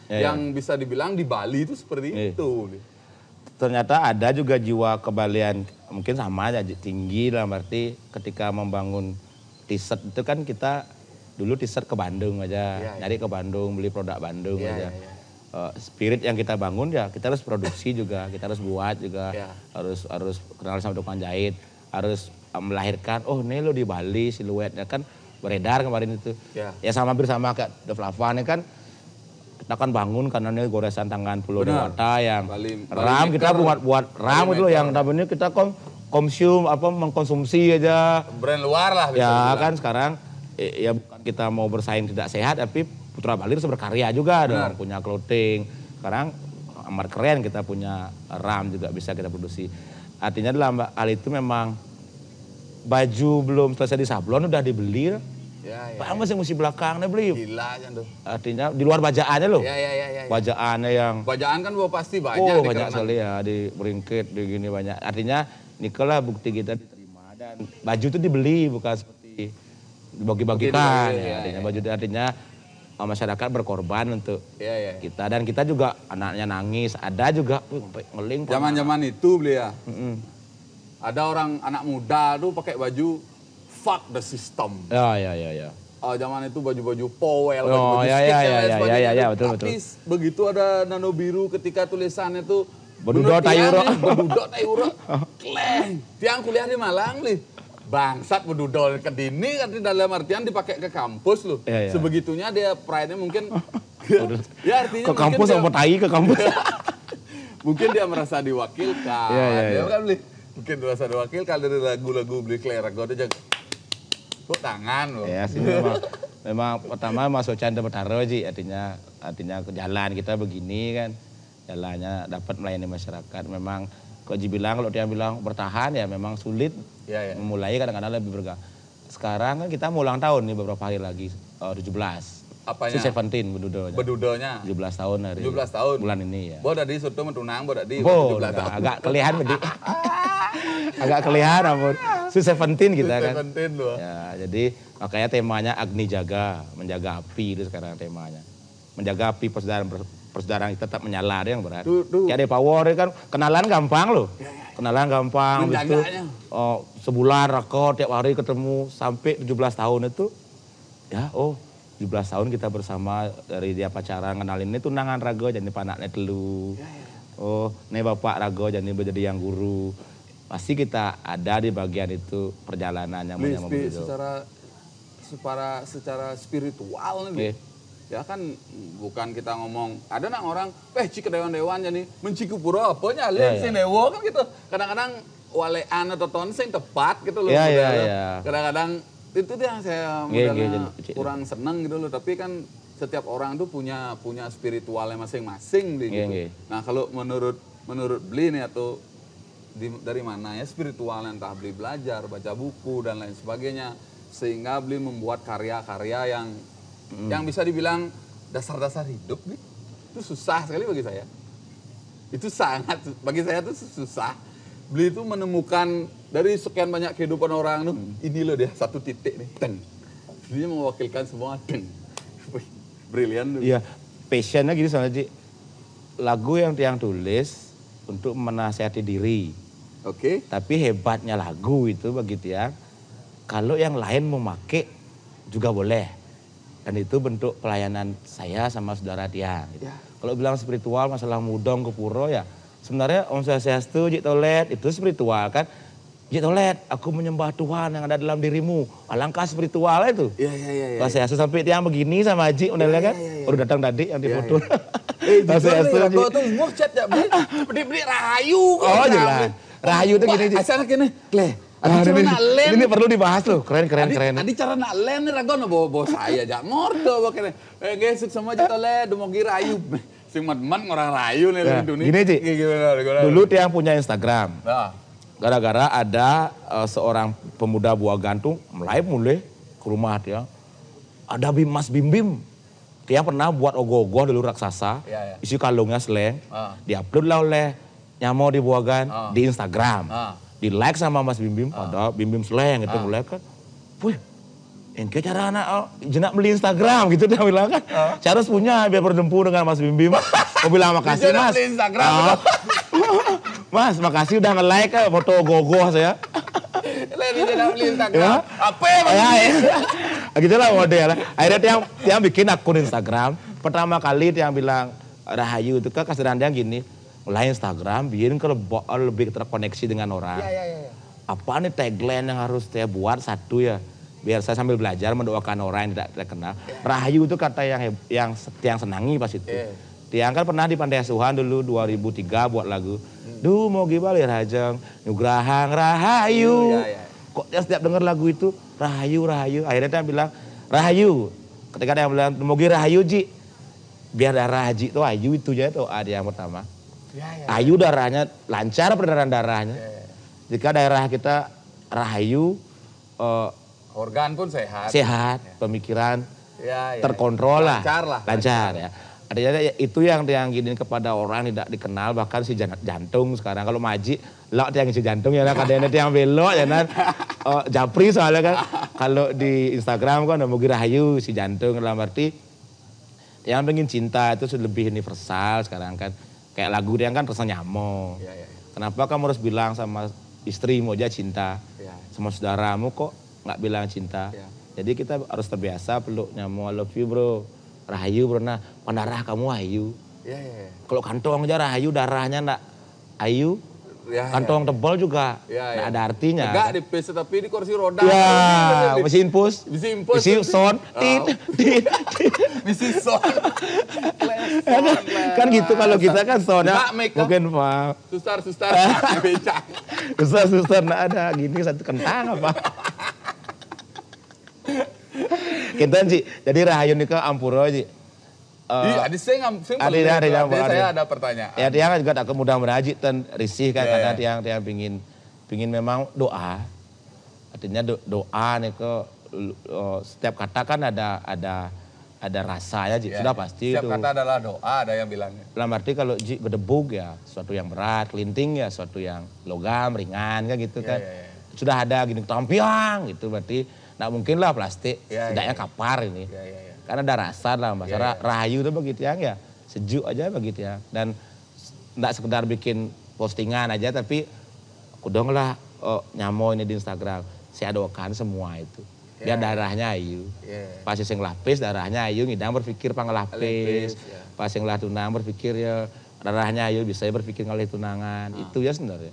yang bisa dibilang di Bali itu seperti itu. Ternyata ada juga jiwa kebalian, mungkin sama aja tinggi lah, berarti ketika membangun t-shirt itu kan kita dulu t-shirt ke Bandung aja, nyari ke Bandung, beli produk Bandung aja. Spirit yang kita bangun ya kita harus produksi juga, kita harus buat juga, harus kenal sama tukang jahit, harus melahirkan, oh ini lo di Bali siluetnya kan beredar kemarin itu. Ya sama hampir sama kayak The Flava ini kan, kita kan bangun karena ini goresan tangan Pulau Dewata yang Bali ram, kita buat ram itu loh yang namanya kita mengkonsumsi aja. Brand luar lah. Ya kan sekarang ya bukan kita mau bersaing tidak sehat, tapi Putra Bali harus berkarya juga dong, punya clothing. Sekarang amat keren kita punya ram juga bisa kita produksi. Artinya dalam hal itu memang baju belum selesai disablon udah dibeli. Bang masih mesti belakangnya beli. Gila aja tuh. Artinya di luar bajaannya loh. Iya. Bajaannya yang. Bajaan kan pasti banyak. Banyak sekali ya, di beringkit, di gini banyak. Artinya Nikola bukti kita diterima dan baju itu dibeli bukan seperti dibagi-bagikan. Artinya baju artinya masyarakat berkorban untuk kita dan kita juga anaknya nangis, ada juga ngeling. Zaman-zaman itu beli ya. Ada orang anak muda tuh pakai baju fuck the system. Ya. Zaman itu baju-baju powel, Oh, baju-baju ya, stick ya, dan lain ya, sebagainya. ya, betul, Tapi begitu ada nano biru ketika tulisannya tuh Bedudo menurut Tiang Tayuro. nih, Bedudo Tayuro. Kleng. Tiang kuliah di Malang nih. Bangsat Bedudo Kedini kan dalam artian dipakai ke kampus loh. Ya. Sebegitunya dia pride-nya mungkin ya artinya Ke kampus mungkin sama tai ke kampus. mungkin dia merasa diwakilkan. Ya. Kan beli. Mungkin merasa diwakilkan dari lagu-lagu beli Klerago dia jaga tepuk tangan loh. Ya sih memang pertama masuk canda betaro sih artinya ke jalan kita begini kan jalannya dapat melayani masyarakat memang kok bilang kalau dia bilang bertahan ya memang sulit memulai kadang-kadang lebih bergah. Sekarang kan kita mau ulang tahun nih beberapa hari lagi 17. Apanya? Seventeen bedudonya. Bedudonya. 17 tahun hari. 17 tahun. Bulan ini ya. Bo tadi soto mentunang bo tadi 17 tahun. Agak kelihatan bedi. Agak kelihatan ampun. Seventeen kita kan. 17 loh. Ya, jadi makanya temanya Agni Jaga, menjaga api itu sekarang temanya. Menjaga api persaudaraan kita tetap menyala yang berat. Kayak ada power kan kenalan gampang loh. Kenalan gampang gitu. Oh, sebulan rekod tiap hari ketemu sampai 17 tahun itu. Ya, 17 tahun kita bersama dari dia pacaran kenalin ini tunangan Rago jadi panaknya telu. Oh, nih bapak Rago jadi menjadi yang guru. Pasti kita ada di bagian itu perjalanan yang menyambut secara spiritual nih. Ya kan bukan kita ngomong ada nak orang cik dewan-dewan jadi menciku pura apa nyalin sing dewa kan gitu. Kadang-kadang walean atau ton sing tepat gitu loh. Kadang-kadang itu yang saya kurang seneng gitu loh. Tapi kan setiap orang tuh punya spiritualnya masing-masing gitu. Nah kalau menurut Bli nih atau dari mana ya spiritualnya entah Bli belajar, baca buku dan lain sebagainya sehingga Bli membuat karya-karya yang bisa dibilang dasar-dasar hidup Bli. Itu susah sekali bagi saya. Itu sangat bagi saya tuh susah. Beli itu menemukan dari sekian banyak kehidupan orang tuh, ini loh dia satu titik nih, teng. Dia mewakilkan semua, teng. Brilian. Iya, passionnya gitu soalnya Ji. Lagu yang Tiang tulis untuk menasihati diri. Oke. Tapi hebatnya lagu itu bagi Tiang, kalau yang lain memakai juga boleh. Dan itu bentuk pelayanan saya sama saudara Tiang. Gitu. Kalau bilang spiritual, masalah mudong ke puro ya, sebenarnya Om Swastiastu, Jik Tolet, itu spiritual kan. Jik Tolet, aku menyembah Tuhan yang ada dalam dirimu. Alangkah spiritual itu. Iya. Swastiastu sampai Tiang begini sama Haji, modelnya kan. Baru datang tadi yang difoto. Swastiastu. Aku tuh mau chat ya, beli rahayu. Oh jelas. Rahayu itu gini. Asal gini, Kleh. Ini perlu dibahas loh, keren. Adi cara nak lem nih ragon bawa saya aja ngordo bakene. Gesuk sama Jik Tolet, mau kira rahayu. Sing man orang rayu nih ya, dunia. Gini Ci, dulu Tiang punya Instagram. Gara-gara ada seorang pemuda buah gantung mulai ke rumah Tiang. Ada Mas Bim. Tiang pernah buat ogoh-ogoh dulu raksasa. Isi kalungnya seleng. Diupload lah oleh Nyamo di Buagan di Instagram. Di like sama Mas Bim. Ada Bim seleng itu mulai kan. Wih. Engke cara anak jenak beli Instagram gitu dia bilang kan. Charles punya biar berdempu dengan Mas Bim. Mau bilang makasih Mas. Beli Instagram. Mas makasih udah nge-like foto gogoh saya. Lagi jenak beli Instagram. Apa ya? Gitu lah model. Akhirnya Tiang bikin akun Instagram. Pertama kali Tiang bilang Rahayu itu kan kasihan dia gini. Mulai Instagram biar lebih terkoneksi dengan orang. Apa nih tagline yang harus saya buat satu ya. Biar saya sambil belajar mendoakan orang yang tidak terkenal. Rahayu itu kata yang Tiang senangi pas itu. Tiang kan pernah di Pantai Asuhan dulu 2003 buat lagu. Duh mau gibali rajang, nugrahang rahayu. Kok dia setiap dengar lagu itu rahayu. Akhirnya dia bilang rahayu. Ketika dia bilang mau rahayu Ji. Biar darah Haji itu ayu itu aja tuh ada yang pertama. Ayu darahnya lancar peredaran darahnya. Jika daerah kita rahayu. Organ pun sehat. Pemikiran terkontrol lah. Lancar lah. Lancar ya. Artinya itu yang gini kepada orang tidak dikenal, bahkan si jantung sekarang. Kalau Maji, lo yang si jantung ya, kadang-kadang yang belok ya kan. Japri soalnya kan. Kalau di Instagram kan Mugi Rahayu si jantung, dalam arti yang pengen cinta itu lebih universal sekarang kan. Kayak lagu dia kan rasa nyamo. Kenapa kamu harus bilang sama istrimu aja cinta, sama saudaramu kok nggak bilang cinta. Jadi kita harus terbiasa peluk nyamo, I love you bro. Rahayu pernah, pandarah kamu Ayu. Kalau kantong aja Rahayu, darahnya enggak Ayu. Kantong tebal juga enggak ada artinya. Enggak di PC tapi di kursi roda. Ya, mesin push. Mesin sound. Mesin sound. Kan gitu kalau kita kan soundnya mungkin Pak. Sustar. Becak. Sustar enggak ada gini satu kentang apa. Kita sih, jadi Rahayu ini ke Ampuro sih. Iya, saya ada pertanyaan. Ya dia juga tak mudah merajik dan risih kan karena dia pingin memang doa. Artinya doa nih ke setiap kata kan ada rasanya sih, sudah pasti setiap itu. Setiap kata adalah doa, ada yang bilangnya. Dalam arti kalau gedebuk ya sesuatu yang berat, kelinting ya sesuatu yang logam, ringan kan gitu kan. Sudah ada gini tampiang gitu berarti nggak mungkin lah plastik, setidaknya kapar ini. Karena ada rasa lah, bahasa Rahayu itu begitu ya, sejuk aja begitu ya. Dan nggak sekedar bikin postingan aja, tapi kudong lah nyamo ini di Instagram. Saya doakan semua itu. Biar darahnya Ayu. Pas yang lapis darahnya Ayu, ngidang berpikir pangelapis. Pas yang lah tunang berpikir ya darahnya Ayu bisa berpikir ngalih tunangan. Itu ya sebenarnya.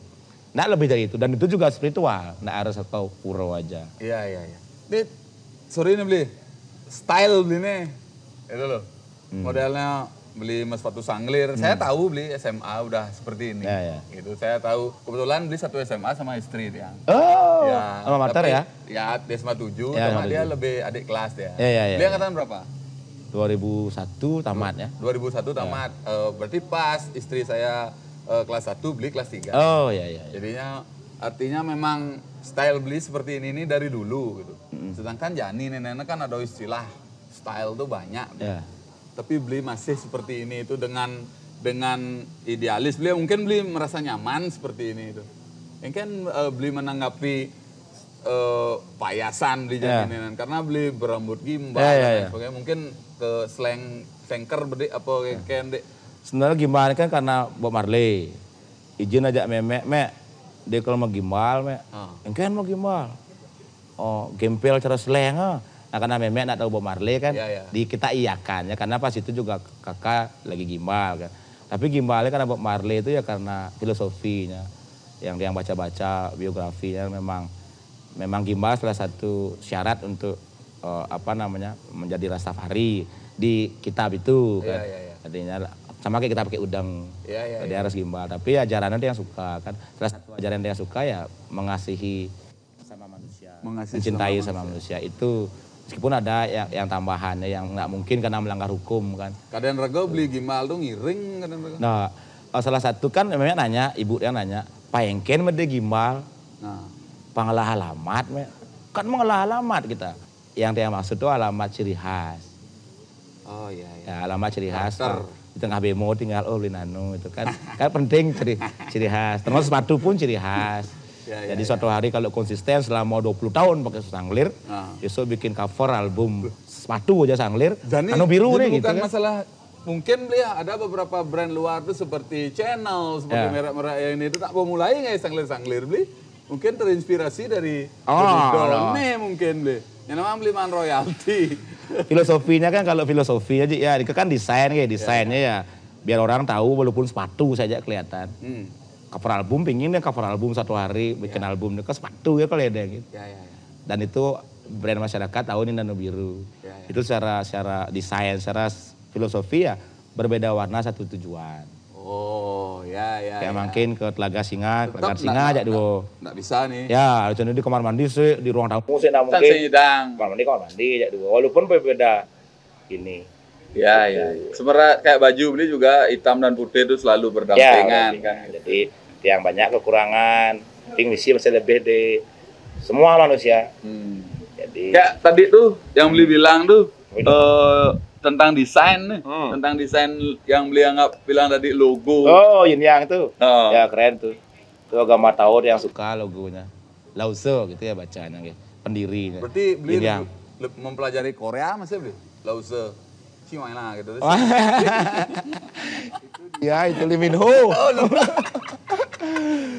Nggak lebih dari itu, dan itu juga spiritual. Nggak harus atau puro aja. Iya. Ini, sorry nih beli, style beli nih, itu loh, modelnya beli sepatu sanglir. Saya tahu beli SMA udah seperti ini, gitu. Saya tahu kebetulan beli satu SMA sama istri dia. Oh, sama mater ya? Ya, dia SMA 7, sama dia lebih adik kelas dia. Beli angkatan berapa? 2001 tamat ya. 2001 tamat, berarti pas istri saya kelas 1 beli kelas 3. Oh iya. Jadinya artinya memang style beli seperti ini dari dulu gitu. Sedangkan Jani nenek kan ada istilah style tuh banyak. Tapi beli masih seperti ini itu dengan idealis. Beliau mungkin beli merasa nyaman seperti ini itu. Mungkin beli menanggapi payasan beli Jani nenek karena beli berambut gimbal dan sebagainya. Mungkin ke slang sengker bede apa kayak dek. Sebenarnya gimana kan karena Bob Marley. Izin aja memek. Dia kalau mau gimbal, engken mau gimbal. Oh, gempel cara slang. Nah karena memek nak tahu Bob Marley kan, kita iyakan ya karena pas itu juga kakak lagi gimbal kan. Tapi gimbalnya karena Bob Marley itu ya karena filosofinya, yang baca-baca biografinya memang gimbal salah satu syarat untuk menjadi Rastafari di kitab itu kan. Artinya sama kayak kita pakai udang, dia harus gimbal. Tapi ajarannya dia yang suka kan. Salah satu ajaran dia yang suka ya mengasihi sama manusia, mencintai sama manusia. Itu meskipun ada yang tambahan yang nggak mungkin karena melanggar hukum kan. Kadang rego beli gimbal tuh ngiring kadang rego. Nah salah satu kan memang nanya, ibu yang nanya, paengken mede gimbal, pangalah alamat, kan mengalah alamat kita. Yang dia maksud tuh alamat ciri khas. Oh iya. Ya, alamat ciri khas. Di tengah bemo tinggal beli nano itu kan penting ciri khas. Termasuk sepatu pun ciri khas. Jadi suatu hari kalau konsisten selama 20 tahun pakai sanglir, besok bikin cover album sepatu aja sanglir, anu biru nih gitu bukan kan. Masalah mungkin beli ada beberapa brand luar tuh seperti Channel, seperti merek-merek yang ini itu tak mau mulai nggak sanglir beli. Mungkin terinspirasi dari nih mungkin beli. Yang namanya beli man royalty. Filosofinya kan kalau filosofi aja ya itu kan desainnya ya biar orang tahu walaupun sepatu saja kelihatan. Cover album pinginnya cover album satu hari bikin album ke sepatu ya kalau ada gitu. Dan itu brand masyarakat tahu ini nano biru. Itu secara desain, secara filosofi ya berbeda warna satu tujuan. Oh ya. Kayak makin ke Telaga Singa aja dulu. Nggak bisa nih. Ya, contohnya di kamar mandi sih, di ruang tamu sih mungkin. Kamar mandi aja dulu. Walaupun berbeda ini. Ya. Sebenarnya kayak baju beli juga hitam dan putih itu selalu berdampingan. Jadi yang banyak kekurangan, tapi misi masih lebih di semua manusia. Jadi kayak tadi tuh yang beli bilang tuh tentang desain nih, tentang desain yang beli anggap bilang tadi logo. Oh, Yin Yang itu. Oh. Ya keren tuh. Itu agama Tao yang suka logonya. Lao Tzu gitu ya bacanya, gitu. Pendirinya. Berarti beli Yin Yang. mempelajari Korea masih beli? Lao Tzu. Ciumai lah gitu. Ya itu Lee Min Ho.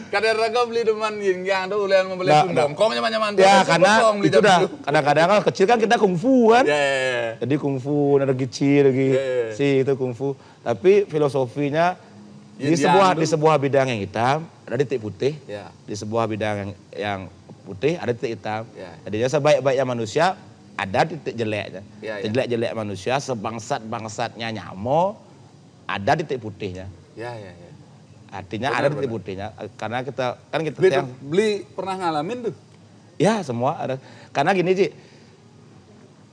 Kadang-kadang beli deman Yin Yang tuh ulian membeli bongkong nyaman-nyaman. Ya karena itu dah kadang-kadang kan kecil kan kita kungfu kan. Ya. Jadi kungfu, ada kecil lagi. Si itu kungfu. Tapi filosofinya di sebuah bidang yang hitam ada titik putih. Ya. Di sebuah bidang yang putih ada titik hitam. Ya. Jadinya sebaik-baiknya manusia ada titik jeleknya. Ya. Jelek-jelek manusia sebangsat-bangsatnya nyamuk ada titik putihnya. Ya. Artinya ada titik putihnya karena kita Beli pernah ngalamin tuh? Ya semua ada. Karena gini Ci,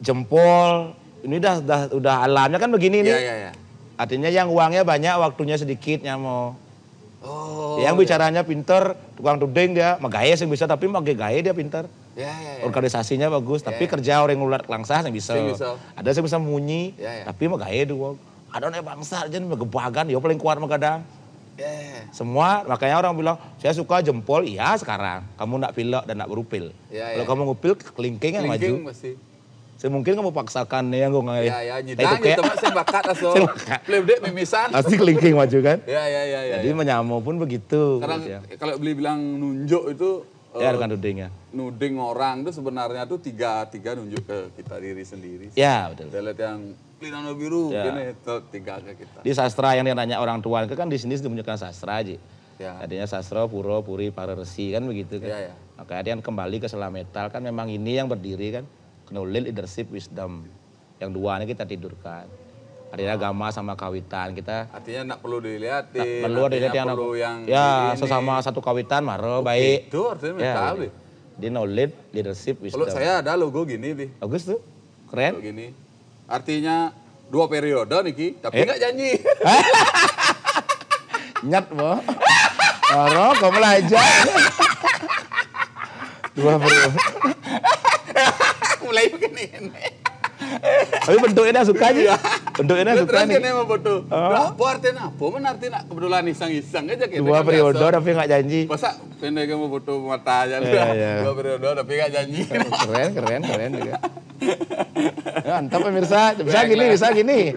jempol ini udah alamnya kan begini nih. Iya. Artinya yang uangnya banyak waktunya sedikit nyamo. Oh. Yang bicaranya pinter, tukang tuding dia, magaya sih bisa tapi gaya dia pinter. Ya. Organisasinya bagus, tapi kerja orang ngulat langsah yang bisa. Ada yang bisa munyi, tapi magaya doang. Ada yang bangsa aja gebagan, ya paling kuat magadang. Semua, makanya orang bilang, saya suka jempol, iya sekarang. Kamu nak pilek dan nak berupil. Kalau kamu ngupil, kelingking yang maju. Semungkin kamu paksakan nih yang gue ngaya. Ya, nyidang gitu, saya bakat asal. Plebdek mimisan. Pasti kelingking maju kan. Ya. Jadi menyamu pun begitu. Karena kalau beli bilang nunjuk itu. Ya bukan nudingnya. Nuding orang itu sebenarnya tuh tiga nunjuk ke kita diri sendiri. Ya betul. Kita lihat yang pelindung biru, gini itu tiga ke kita. Di sastra yang dia nanya orang tua itu kan di sini ditunjukkan sastra aja. Ya. Tadinya sastra, pura, puri, para resi kan begitu kan. Ya. Makanya dia kembali ke selametal kan memang ini yang berdiri kan. Knowledge, leadership, wisdom. Yang dua ini kita tidurkan. Artinya agama sama kawitan kita. Artinya nggak perlu dilihatin. Perlu yang ya ini. Sesama satu kawitan maro baik. Itu artinya tahu. Di knowledge, leadership, wisdom. Kalau saya ada logo gini nih. Bagus tuh, keren. Logo gini. Artinya 2 periode nih tapi nggak janji. Nyat boh. Maro kau belajar. 2 periode. Mulai begini. Tapi bentuknya suka aja. Bentuknya suka nih. Terus kena mau foto. Apa artinya apa? Mana artinya kebetulan iseng-iseng aja kita. 2 periode tapi nggak janji. Masa pendek mau foto mata aja. 2 periode tapi nggak janji. Keren juga. Mantap pemirsa, bisa gini.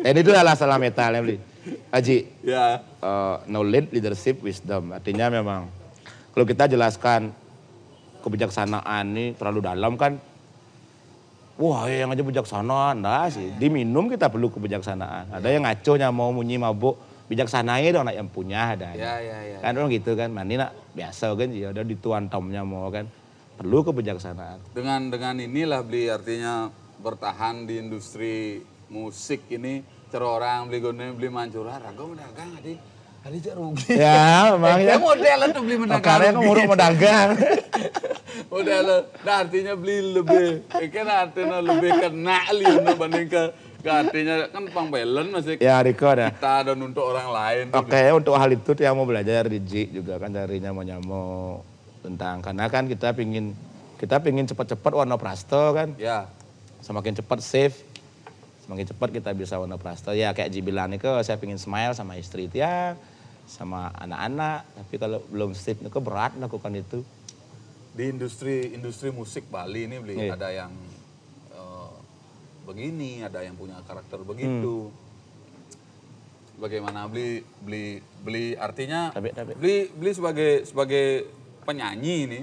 Dan itu adalah salah metalnya beli. Haji. Ya. Knowledge, leadership, wisdom. Artinya memang kalau kita jelaskan kebijaksanaan ini terlalu dalam kan. Wah yang aja bijaksana, enggak sih. Diminum kita perlu kebijaksanaan. Ada yang ngaconya mau munyi mabuk, bijaksananya dong anak yang punya ada. Ya. Kan orang gitu kan, mandi nak biasa kan, ya udah dituan tomnya mau kan. Perlu kebijaksanaan. Dengan inilah beli artinya bertahan di industri musik ini. Cara orang beli gone beli mancura, ragu mendagang adik. Hari aja rugi. Ya, memang ya. Model tuh beli mendagang. Karena kan nguruk mendagang. Model, nah artinya beli lebih, kan artinya lebih kena dibanding ke artinya kan pangbelan masih ya, Riko ada. Kita dan untuk orang lain. Oke, untuk hal itu yang mau belajar di Ji juga kan carinya mau nyamuk tentang karena kan kita pingin cepat-cepat warna prasto kan. Ya. Semakin cepat save. Semakin cepat kita bisa warna prasto. Ya kayak Ji bilang nih saya pingin smile sama istri itu ya. Sama anak-anak, tapi kalau belum sip itu berat melakukan itu. Di industri musik Bali ini beli ada yang begini, ada yang punya karakter begitu. Bagaimana beli artinya beli sebagai penyanyi ini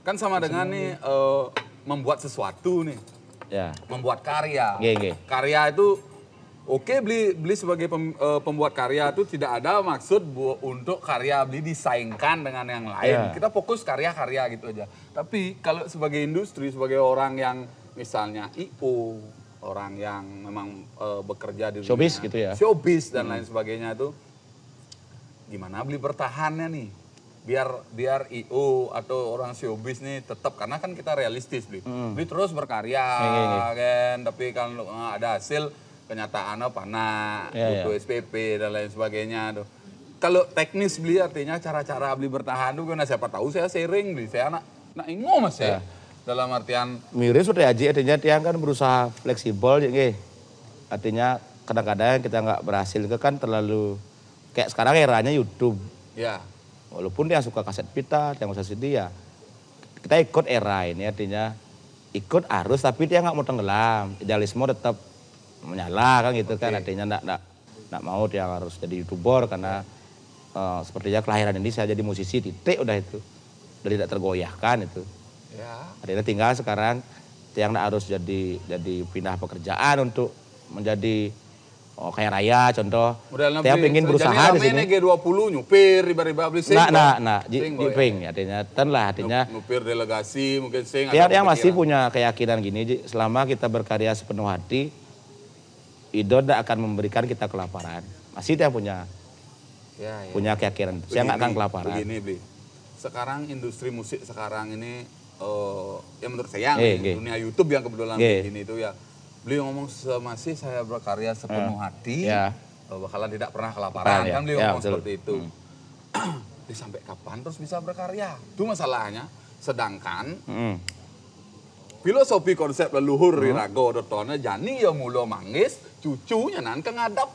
kan sama dengan nih membuat sesuatu nih. Ya. Membuat karya. Gege. Karya itu oke, beli sebagai pembuat karya itu tidak ada maksud untuk karya beli disaingkan dengan yang lain. Yeah. Kita fokus karya-karya gitu aja. Tapi kalau sebagai industri, sebagai orang yang misalnya IO, orang yang memang bekerja di showbiz gitu ya. Showbiz dan lain sebagainya itu gimana beli bertahannya nih? Biar IO atau orang showbiz nih tetap karena kan kita realistis beli. Beli terus berkarya kan, tapi kan ada hasil kenyataannya panas, butuh SPP dan lain sebagainya tuh. Kalau teknis beli artinya cara-cara beli bertahan tuh karena siapa tahu saya sharing beli, saya nak ingo mas ya. dalam artian Miris sudah Haji, artinya dia kan berusaha fleksibel, jadi artinya kadang-kadang kita nggak berhasil itu kan terlalu kayak sekarang eranya YouTube. ya Walaupun dia suka kaset pita, yang usaha CD ya, kita ikut era ini artinya ikut arus tapi dia nggak mau tenggelam, idealisme tetap menyala kan gitu kan, artinya nggak mau dia harus jadi YouTuber karena sepertinya kelahiran ini saya jadi musisi titik udah itu, udah tidak tergoyahkan itu. ya Artinya tinggal sekarang yang harus jadi pindah pekerjaan untuk menjadi kaya raya contoh. Dia pengen berusaha di sini. G20 nyupir riba-riba beli sing. Di ping artinya artinya nyupir delegasi mungkin sing. Dia masih punya keyakinan gini, Ji, selama kita berkarya sepenuh hati, Ido tidak akan memberikan kita kelaparan. Masih dia punya keyakinan. Saya nggak akan kelaparan. Begini, Bli. Sekarang industri musik sekarang ini ya menurut saya dunia YouTube yang kebetulan begini itu ya. Beliau ngomong masih saya berkarya sepenuh hati, bakalan tidak pernah kelaparan. Kan beliau ngomong seperti itu. Sampai kapan terus bisa berkarya? Itu masalahnya. Sedangkan filosofi konsep leluhur Rago Dotone jani ya mulo manggis, cucunya nan ngadap.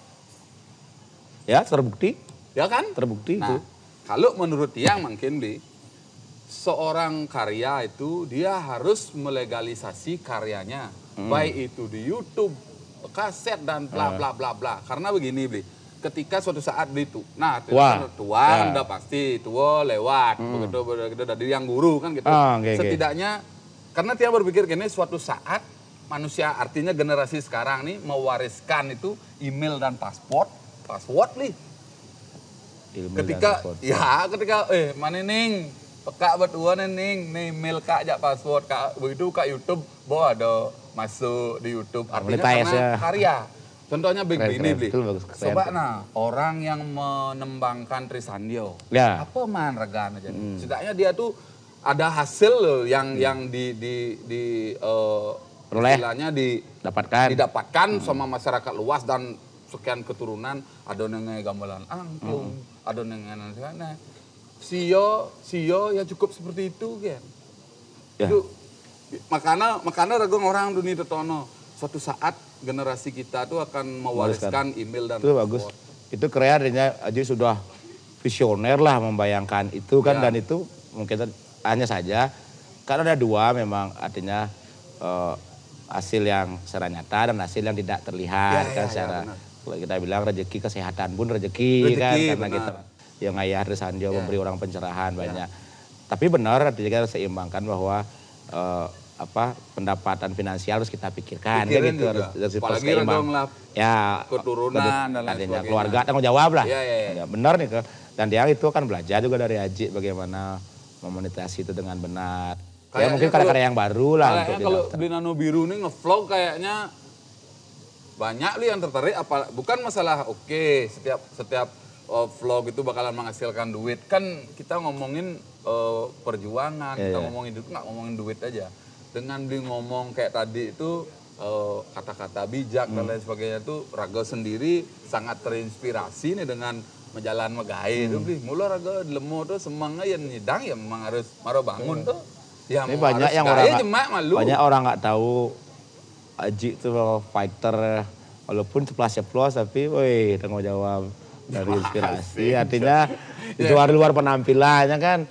Ya terbukti. Ya kan? Terbukti itu. Kalau menurut Tiang mungkin seorang karya itu dia harus melegalisasi karyanya. Baik itu di YouTube, kaset dan bla bla bla bla. Karena begini Bli, ketika suatu saat beli itu, nah tua udah pasti tua lewat, begitu dari yang guru kan gitu. Setidaknya karena Tiang berpikir gini, suatu saat manusia artinya generasi sekarang nih mewariskan itu email dan password nih. Ketika mana ning Kak berdua ning email Kak jak password Kak begitu Kak YouTube bahwa ada masuk di YouTube artinya karena karya. Contohnya begini Bli. Coba orang yang menembangkan Trisandio. Apa man regana jadi. Setidaknya dia tuh ada hasil loh yang istilahnya didapatkan sama masyarakat luas dan sekian keturunan ada nengai gamelan angklung, ada nengai sana. Sio ya cukup seperti itu kan. Itu makanya ragu orang dunia Tono. Suatu saat generasi kita tuh akan mewariskan email dan itu bagus. Itu kreatifnya Aji sudah visioner lah membayangkan itu kan dan itu mungkin hanya saja karena ada dua memang artinya hasil yang secara nyata dan hasil yang tidak terlihat secara kita bilang rezeki kesehatan pun rezeki kan karena kita yang ayah Trisandio memberi orang pencerahan banyak. Tapi benar artinya kita harus seimbangkan bahwa pendapatan finansial harus kita pikirkan gitu harus seimbang. Ya keturunan dan lain sebagainya. Keluarga tanggung jawab lah. Ya, benar nih dan dia itu kan belajar juga dari Haji bagaimana memonetasi itu dengan benar. Ya mungkin karya-karya yang baru lah untuk kalau beli Nano Biru ini ngevlog kayaknya banyak yang tertarik bukan masalah setiap vlog itu bakalan menghasilkan duit. Kan kita ngomongin perjuangan, kita ngomongin duit, nggak ngomongin duit aja. Dengan beli ngomong kayak tadi itu kata-kata bijak dan lain sebagainya itu Raga sendiri sangat terinspirasi nih dengan menjalan megai itu beli. Mula Raga lemo tuh semangnya yang nyidang ya memang harus maro bangun tuh. Ya ini banyak yang orang nggak tahu Haji itu fighter walaupun ceplas-ceplos tapi woi tanggung jawab. Dari inspirasi, artinya di luar penampilannya kan.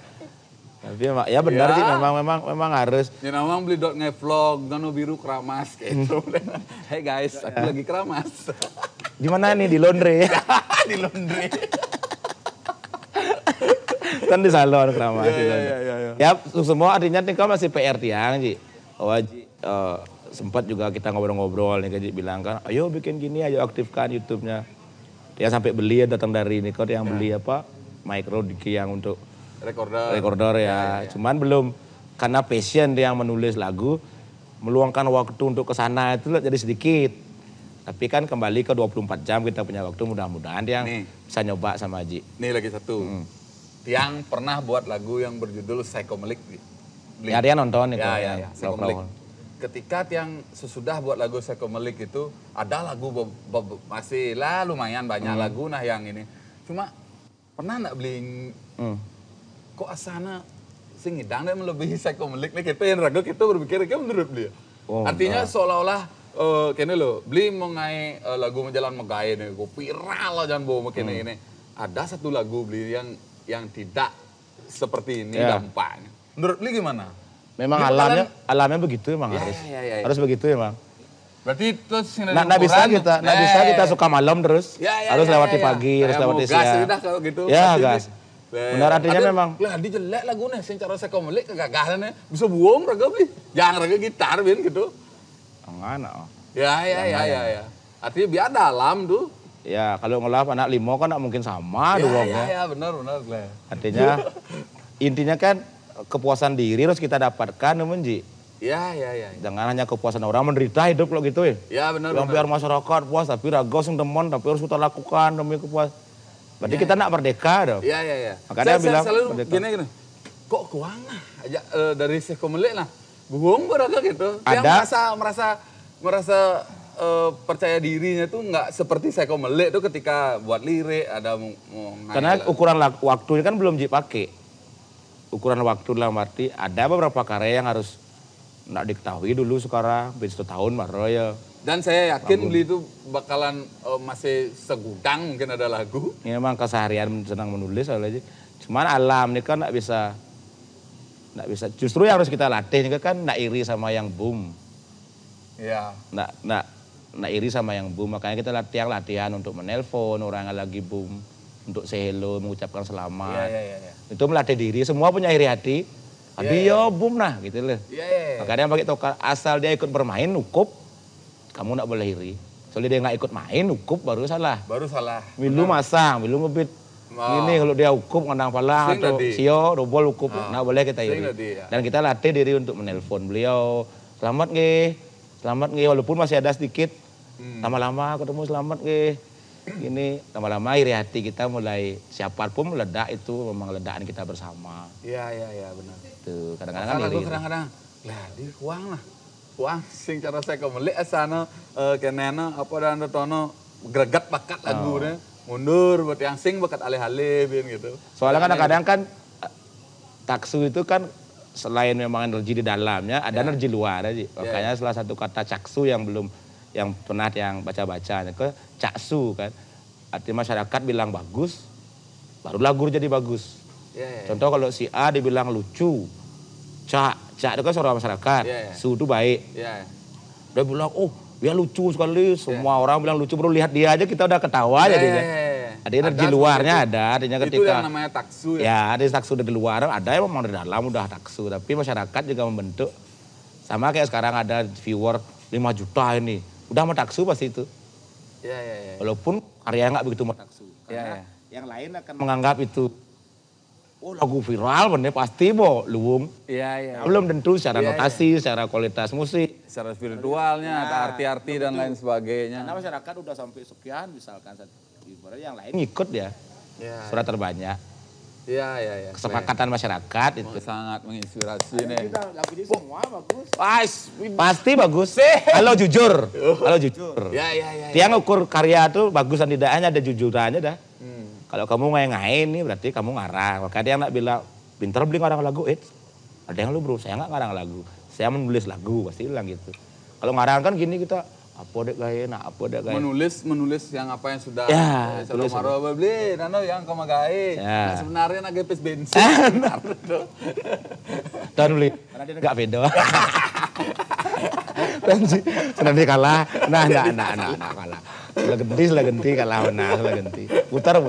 Tapi ya benar sih memang harus. Ya memang beli ngevlog, Nano Biru keramas gitu. Hey guys, aku lagi keramas. Di mana nih di laundry? Di laundry. Kan di salon keramas. Ya semua artinya nih kan masih PR Tiang Ji. Sempat juga kita ngobrol-ngobrol nih Ji bilang kan, ayo bikin gini, ayo aktifkan YouTube-nya. Dia sampai beli datang dari Nikot yang beli micro Diki yang untuk recorder ya. Cuman belum karena passion dia yang menulis lagu meluangkan waktu untuk ke sana itu jadi sedikit. Tapi kan kembali ke 24 jam kita punya waktu mudah-mudahan dia bisa nyoba sama Haji. Nih lagi satu. Tiang pernah buat lagu yang berjudul Psychomelik. Ya dia nonton itu ya. Psychomelik. Ketika Tiang sesudah buat lagu Psychomelik itu ada lagu masih lah lumayan banyak lagu yang ini. Cuma pernah nggak beli kok asana sing ngidang dia melebihi psikomelik nih kita yang raga kita berpikir kayak menurut beliau. Oh, Artinya seolah-olah kene lo, beli mau ngai lagu Menjalan Megai nih, gue viral lah jangan bawa kene ini. Ada satu lagu beli yang tidak seperti ini Ya. dampaknya. Menurut beli gimana? Memang Dia alamnya begitu emang Ya, harus. ya, ya, ya. Harus begitu emang. Berarti terus Nggak bisa kita suka malam terus. harus lewati pagi, harus lewati gas siang. udah kalau gitu. Ya, pasti gas. Benar artinya memang. Lah di jelek lagu nih secara psikomelik kegagalannya bisa buang raga beli. Jangan raga gitar bin gitu. Enggak, oh. Ya. Artinya biar dalam tuh. Ya, kalau ngelap anak limo kan nggak mungkin sama doangnya. Ya, benar Glenn. Artinya intinya kan kepuasan diri harus kita dapatkan, temen Ji. Ya. Jangan hanya kepuasan orang menderita hidup kalau gitu ya. Ya benar. Yang biar masyarakat puas tapi raga sing demen tapi harus kita lakukan demi kepuasan. Berarti kita nak merdeka dong. Ya. Makanya bilang selalu merdeka. gini. Kok keuangan aja dari psikomelik lah. Buang beraga gitu. Yang merasa percaya dirinya tuh nggak seperti psikomelik tuh ketika buat lirik ada mau Karena ukuran waktunya kan belum dipakai. Ukuran waktu dalam arti ada beberapa karya yang harus nggak diketahui dulu sekarang, bisa 1 tahun baru ya. Dan saya yakin beli itu bakalan masih segudang mungkin ada lagu. Ini memang keseharian senang menulis soalnya. Cuman alam ini kan nggak bisa. Justru yang harus kita latih ini kan nggak iri sama yang boom. Ya. Nggak iri sama yang boom. Makanya kita latihan untuk menelpon orang yang lagi boom. Untuk say hello, mengucapkan selamat. Ya. Itu melatih diri. Semua punya iri hati. Tapi yo boom nah gitu loh. Iya. Makanya pakai tokar asal dia ikut bermain ukup, kamu nggak boleh iri. Soalnya dia nggak ikut main ukup baru salah. Milu masang, milu ngebit. Ini kalau dia ukup ngandang pala Sing atau tadi. sio double ukup, nggak boleh kita iri. tadi, ya. Dan kita latih diri untuk menelpon beliau. Selamat nge, walaupun masih ada sedikit. Lama-lama ketemu selamat nge. Gini, lama-lama iri hati kita mulai siapapun meledak itu memang ledakan kita bersama. Iya, benar. Tuh, kadang-kadang kan iri. Kadang-kadang, lah di uang lah. Uang sing cara saya kembali asana kenena apa dan tono greget bakat lagunya. Mundur buat yang sing bakat alih-alih bin gitu. Soalnya kadang-kadang kan taksu itu kan selain memang energi di dalamnya, ada energi luar aja. Makanya salah satu kata caksu yang pernah yang baca-baca ke caksu kan. Artinya masyarakat bilang bagus, baru lagu jadi bagus. Contoh kalau si A dibilang lucu, cak itu kan suara masyarakat, su itu baik. Dia bilang, oh dia lucu sekali, semua orang bilang lucu, baru lihat dia aja kita udah ketawa jadinya. Ada energi luarnya ada, artinya ketika. Itu yang namanya taksu ya? Ya, ada taksu dari luar, ada yang memang dari dalam udah taksu. Tapi masyarakat juga membentuk. Sama kayak sekarang ada viewer 5 juta ini. Udah mau taksu pasti itu. Iya. Walaupun karya nggak begitu mau taksu. Karena yang lain akan menganggap itu, oh lagu viral bener pasti mau luwung. Iya. Belum tentu secara notasi, secara kualitas musik. Secara spiritualnya, ada arti-arti dan lain sebagainya. Karena masyarakat udah sampai sekian misalkan yang lain ngikut ya. Surat terbanyak. Iya. Kesepakatan masyarakat itu. Sangat menginspirasi nih. Lagu ini semua bagus. Pasti Pasti bagus. Kalau jujur. Iya. Dia ngukur karya tuh bagus dan tidaknya ada jujurannya dah. Kalau kamu ngain nih berarti kamu ngarang. Maka dia nggak bilang pinter beli ngarang lagu. Ada yang lu bro, saya nggak ngarang lagu. Saya menulis lagu, pasti bilang gitu. Kalau ngarang kan gini kita, apa dek gaya, Menulis yang apa yang sudah. tulis. Maroba beli, nano yang kau magai. Ya. Sebenarnya naga pes bensin. Dan beli, karena dia nggak beda. Pensi, nanti kalah. Nah, kalah. Selah genti kalah menang, selah genti. Putar.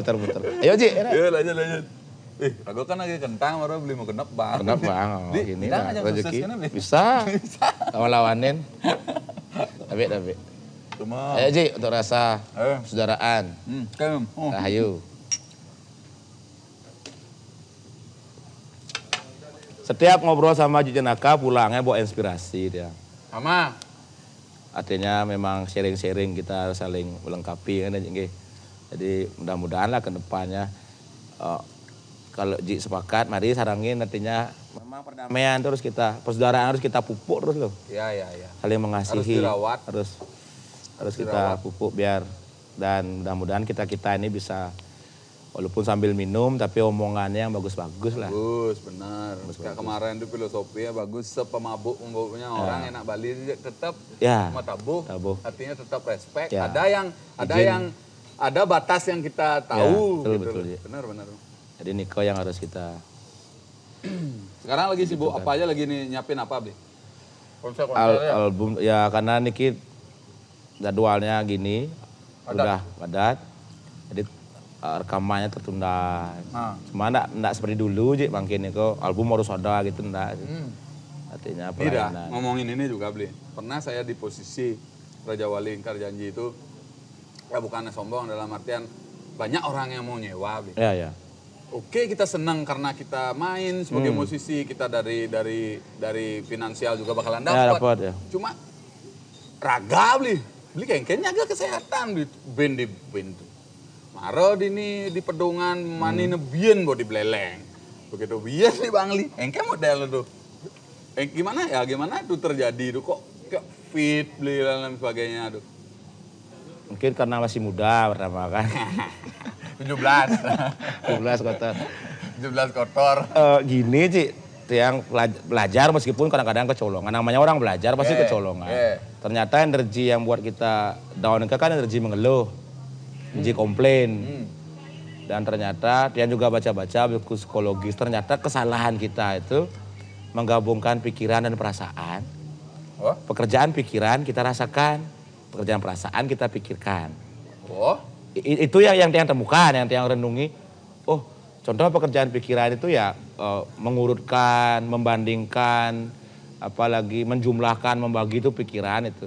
Ayo Ji. Iya lanjut. Rago kan lagi kentang, baru beli mau genep bang. Genep bang, ini lah rezeki. Kan, bisa, lawan-lawanin. Tapi. Cuma. Ayo Ji, untuk rasa persaudaraan. Rahayu. Setiap ngobrol sama Ji Jenaka pulangnya bawa inspirasi dia. Mama. Artinya memang sharing-sharing kita saling melengkapi kan Ji. Jadi mudah-mudahan lah ke depannya kalau Ji sepakat mari sarangin artinya memang perdamaian terus kita, persaudaraan harus kita pupuk terus loh. Iya. Saling mengasihi. Harus dirawat. Harus kita pupuk biar dan mudah-mudahan kita ini bisa Walaupun sambil minum, tapi omongannya yang bagus-bagus lah. Bagus, benar. Kayak kemarin itu filosofinya bagus, sepemabuk-mabuknya orang enak Bali tetap Ya. tabuh, Tabuh. artinya tetap respect. Ya. Ada batas yang kita tahu. betul, gitu. betul, ya. Benar. Jadi Niko yang harus kita... Sekarang lagi sibuk apa aja lagi nih nyiapin apa, Bli? album, ya karena Niki jadwalnya gini, udah padat. Jadi rekamannya tertunda. Cuma enggak seperti dulu, Ji, mungkin Niko album harus ada gitu, enggak. Artinya Tidak, pelayanan. ngomongin ini juga, Bli. Pernah saya di posisi Raja Wali Ingkar Janji itu, ya bukannya sombong dalam artian banyak orang yang mau nyewa, Bli. Ya. Oke, kita senang karena kita main sebagai musisi, kita dari finansial juga bakalan Ya, dapat. dapat ya. Cuma raga, Bli kengkengnya agak kesehatan di band tuh. Maro di pedungan mani nebien di beleleng. Begitu biar nih Bang Li, engke model tuh. Gimana tuh terjadi tuh kok kayak fit Bli dan lain sebagainya tuh. Mungkin karena masih muda pertama kan. 17 kotor. 17 kotor. Gini, Ci, yang belajar meskipun kadang-kadang kecolongan. Namanya orang belajar pasti kecolongan. Ternyata energi yang buat kita down itu kan energi mengeluh, energi komplain. Dan ternyata dia juga baca-baca buku psikologis. Ternyata kesalahan kita itu menggabungkan pikiran dan perasaan. Pekerjaan pikiran kita rasakan, pekerjaan perasaan kita pikirkan. Itu yang temukan, yang renungi. Oh, contoh pekerjaan pikiran itu ya mengurutkan, membandingkan, apalagi menjumlahkan, membagi itu pikiran itu.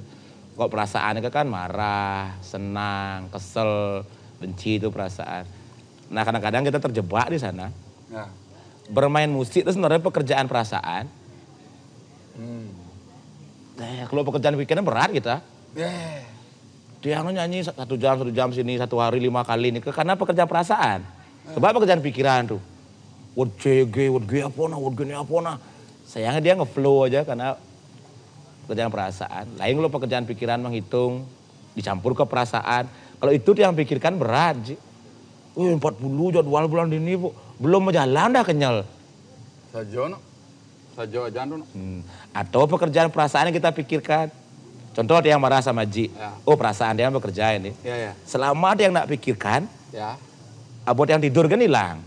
Kok perasaan itu kan marah, senang, kesel, benci itu perasaan. Nah kadang-kadang kita terjebak di sana. Bermain musik itu sebenarnya pekerjaan perasaan. Kalau pekerjaan pikiran berat kita. Dia nyanyi 1 jam sini, 1 hari 5 kali ini karena pekerjaan perasaan. Coba pekerjaan pikiran tuh. Word apa nah. Sayangnya dia ngeflow aja karena pekerjaan perasaan. Lain kalau pekerjaan pikiran menghitung, dicampur ke perasaan. Kalau itu yang pikirkan berat, Ji. 40 jadwal bulan ini, Bu. Belum jalan dah kenyal. Saja aja tuh. Atau pekerjaan perasaan yang kita pikirkan. Contoh dia yang marah sama Ji. Oh perasaan dia bekerja ini. Selama dia nggak pikirkan, abot yang tidur kan hilang.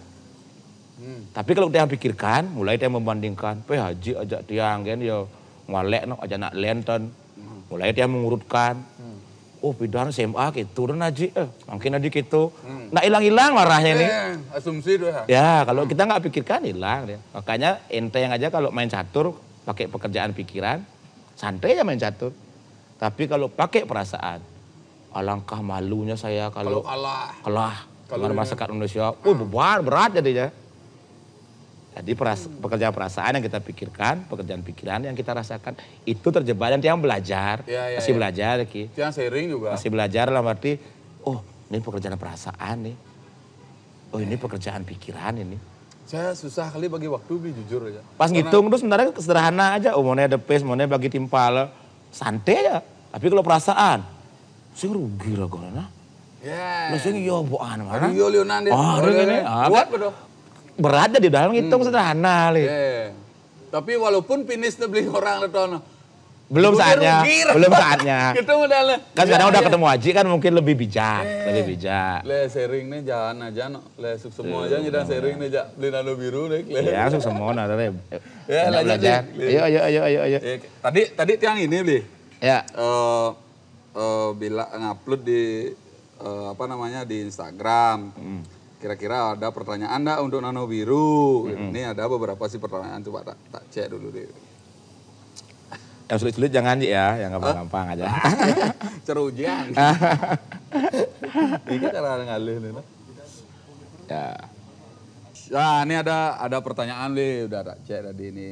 Tapi kalau dia yang pikirkan, mulai dia membandingkan. Haji ajak tiang kan dia ngalek no, aja nak lenten. Mulai dia mengurutkan. Oh pidan SMA gitu dan Haji. Mungkin adik gitu. Nggak hilang-hilang marahnya ini. Asumsi tuh ya. Kalau kita nggak pikirkan hilang dia. Makanya ente yang aja kalau main catur pakai pekerjaan pikiran, santai aja main catur. Tapi kalau pakai perasaan, alangkah malunya saya kalau kalah dengan masyarakat Indonesia. Berat jadinya. Jadi pekerjaan perasaan yang kita pikirkan, pekerjaan pikiran yang kita rasakan, itu terjebak dan yang belajar, masih belajar. Yang sharing juga. Masih belajar lah berarti, oh ini pekerjaan perasaan nih. Oh ini pekerjaan pikiran ini. Saya susah kali bagi waktu, jujur aja. Pas ngitung tuh sebenarnya sederhana aja. Oh maunya depes, maunya bagi timpal. Santai aja. Tapi kalau perasaan, saya rugi lah karena. Lah saya iya bukan mana. Iya Leonan dia. Buat betul. Berat aja di dalam ngitung sederhana. Tapi walaupun finish tuh beli orang itu. Belum saatnya. Belum saatnya. Gitu modalnya. Kan sekarang udah ketemu Haji kan mungkin lebih bijak. Lebih bijak. Le sharing nih jangan aja no. Le suk semua aja nyedang sharing nih jak. Beli nano biru nih. Ya suk semua nado deh. Ya lanjut belajar. Ayo. Tadi tiang ini beli. Ya. Bila ngupload di di Instagram. Kira-kira ada pertanyaan enggak untuk Nano Biru? Ini ada beberapa sih pertanyaan, coba tak cek dulu deh. Yang sulit-sulit jangan ya, yang gampang-gampang aja. Cerujian. Ini cara ngalih nih. Ya. Nah, ini ada pertanyaan nih, udah tak cek tadi ini.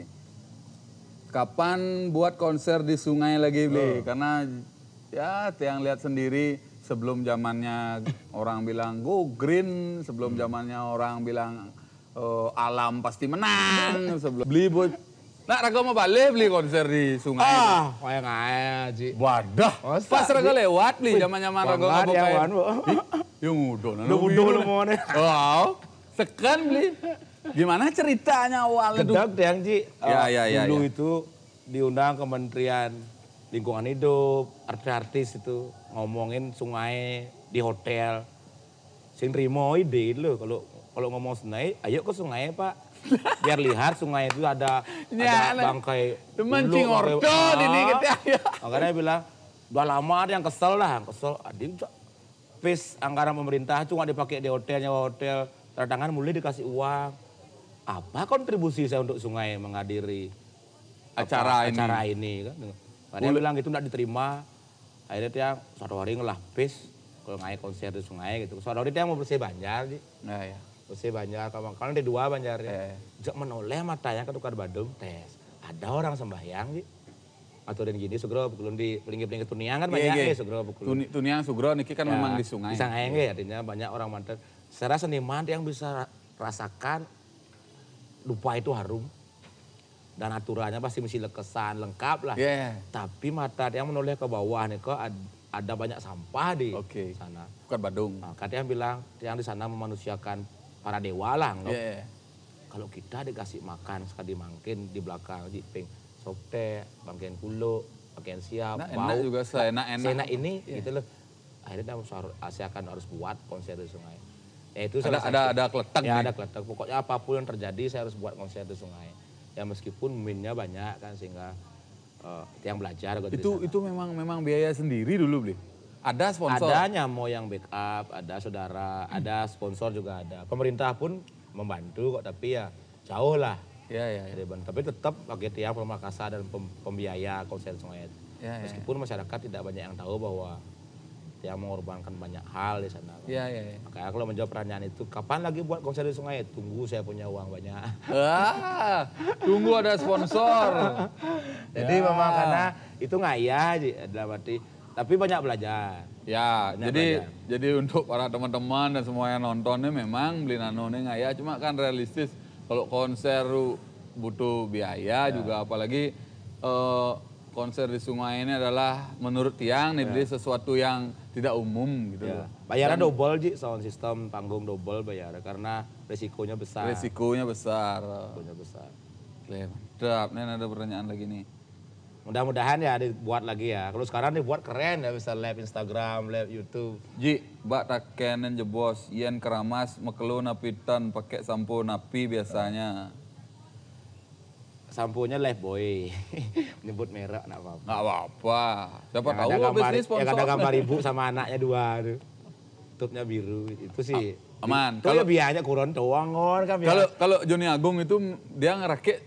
Kapan buat konser di sungai lagi, Bli? Karena ya yang lihat sendiri sebelum zamannya orang bilang go green, sebelum zamannya orang bilang alam pasti menang, sebelum beli buat Raga mau balik beli konser di sungai. Kayak nggak Ji. Wadah. Pas Raga lewat beli zaman-zaman Raga ngabukain. Yang udah. Lu udah lu mau nih. Wow, sekan beli. Gimana ceritanya awalnya tuh? Kedak yang Ji, Ya. dulu itu diundang Kementerian Lingkungan Hidup, artis-artis itu ngomongin sungai di hotel. Sing rimo ide lo kalau ngomong sungai, ayo ke sungai Pak. Biar lihat sungai itu ada bangkai mancing ordo ini gitu ya. Makanya dia bilang, udah lama ada yang kesel lah, Adik pis anggaran pemerintah cuma dipakai di hotel, nyawa hotel, tanda tangan mulai dikasih uang. Apa kontribusi saya untuk sungai menghadiri Acara ini kan? Makanya dia bilang gitu enggak diterima. Akhirnya dia suatu hari ngelah pis kalau ngai konser di sungai gitu. Suatu hari dia mau bersih Banjar, Nah, ya. Bersih Banjar, kalau ada dua Banjar ya. Jak menoleh matanya ke tukar Badung tes. Ada orang sembahyang Ji. Aturin gini sugro pukulun di pelinggi-pelinggi tuniang kan banyak nih sugro pukulun. Tuniang sugro niki kan memang di sungai. Di sungai ya, artinya banyak orang mantan. Secara seniman yang bisa rasakan dupa itu harum. Dan aturannya pasti mesti lekesan, lengkap lah. Tapi mata yang menoleh ke bawah nih kok ada banyak sampah di sana. Bukan Badung. Nah, katanya bilang yang di sana memanusiakan para dewa lah. Kalau kita dikasih makan sekali mungkin di belakang di ping sopte, bangkaian kulo, pakaian siap, nah, bau. Enak juga seenak ini gitu loh. Akhirnya saya akan harus buat konser di sungai. Ya, itu ada keletak. Ya ada keletak. Pokoknya apapun yang terjadi saya harus buat konser di sungai. Ya meskipun minnya banyak kan sehingga yang belajar. Itu memang biaya sendiri dulu beli. Ada sponsor. Adanya mau yang backup, ada saudara, ada sponsor juga ada. Pemerintah pun membantu kok tapi ya jauh lah. Ya. Tapi tetap pakai tiang pemakasa dan pembiaya konser sungai. Meskipun masyarakat tidak banyak yang tahu bahwa yang mengorbankan banyak hal di sana. Makanya kalau menjawab pertanyaan itu, kapan lagi buat konser di sungai? Tunggu saya punya uang banyak. Tunggu ada sponsor. Jadi memang karena itu ngaya dalam arti, tapi banyak belajar. Ya, jadi untuk para teman-teman dan semua yang nontonnya memang beli nano ini ngaya, cuma kan realistis. Kalau konser butuh biaya juga, apalagi konser di sungai ini adalah menurut Tiang nih beli sesuatu yang tidak umum gitu. Bayaran double Ji, sound system, panggung double bayar karena resikonya besar. Resikonya besar. Mantap, nih ada pertanyaan lagi nih. Mudah-mudahan ya dibuat lagi ya. Kalau sekarang dibuat keren ya, bisa live Instagram, live YouTube. Ji, bak takenen jebos, yen keramas mekelu napitan pakai sampo napi biasanya. Sampunya Lifebuoy. Menyebut merek enggak apa-apa. Nggak apa-apa. Siapa tahu habis ini sponsor. Yang ada gambar ibu sama anaknya dua tuh. Tutupnya biru itu sih. Aman. Kalau biayanya kurang doang kan. Kalau Joni Agung itu dia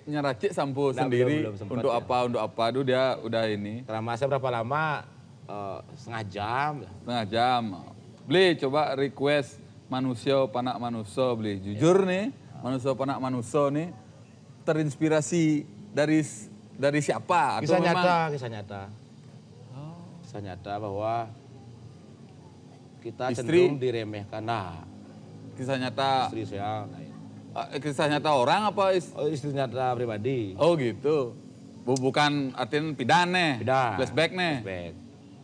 nyeracik sampo sendiri belum untuk apa tuh dia udah ini. Keramasnya berapa lama? Setengah jam. Setengah jam. Beli coba request manusia panak manusia beli. Jujur nih, manusia panak manusia nih terinspirasi dari siapa? Kisah nyata. Kisah nyata bahwa kita cenderung diremehkan. Nah, kisah nyata. Istri saya. Kisah nyata orang apa? Istri nyata pribadi. Oh gitu. Bukan artinya pidane. Flashback nih.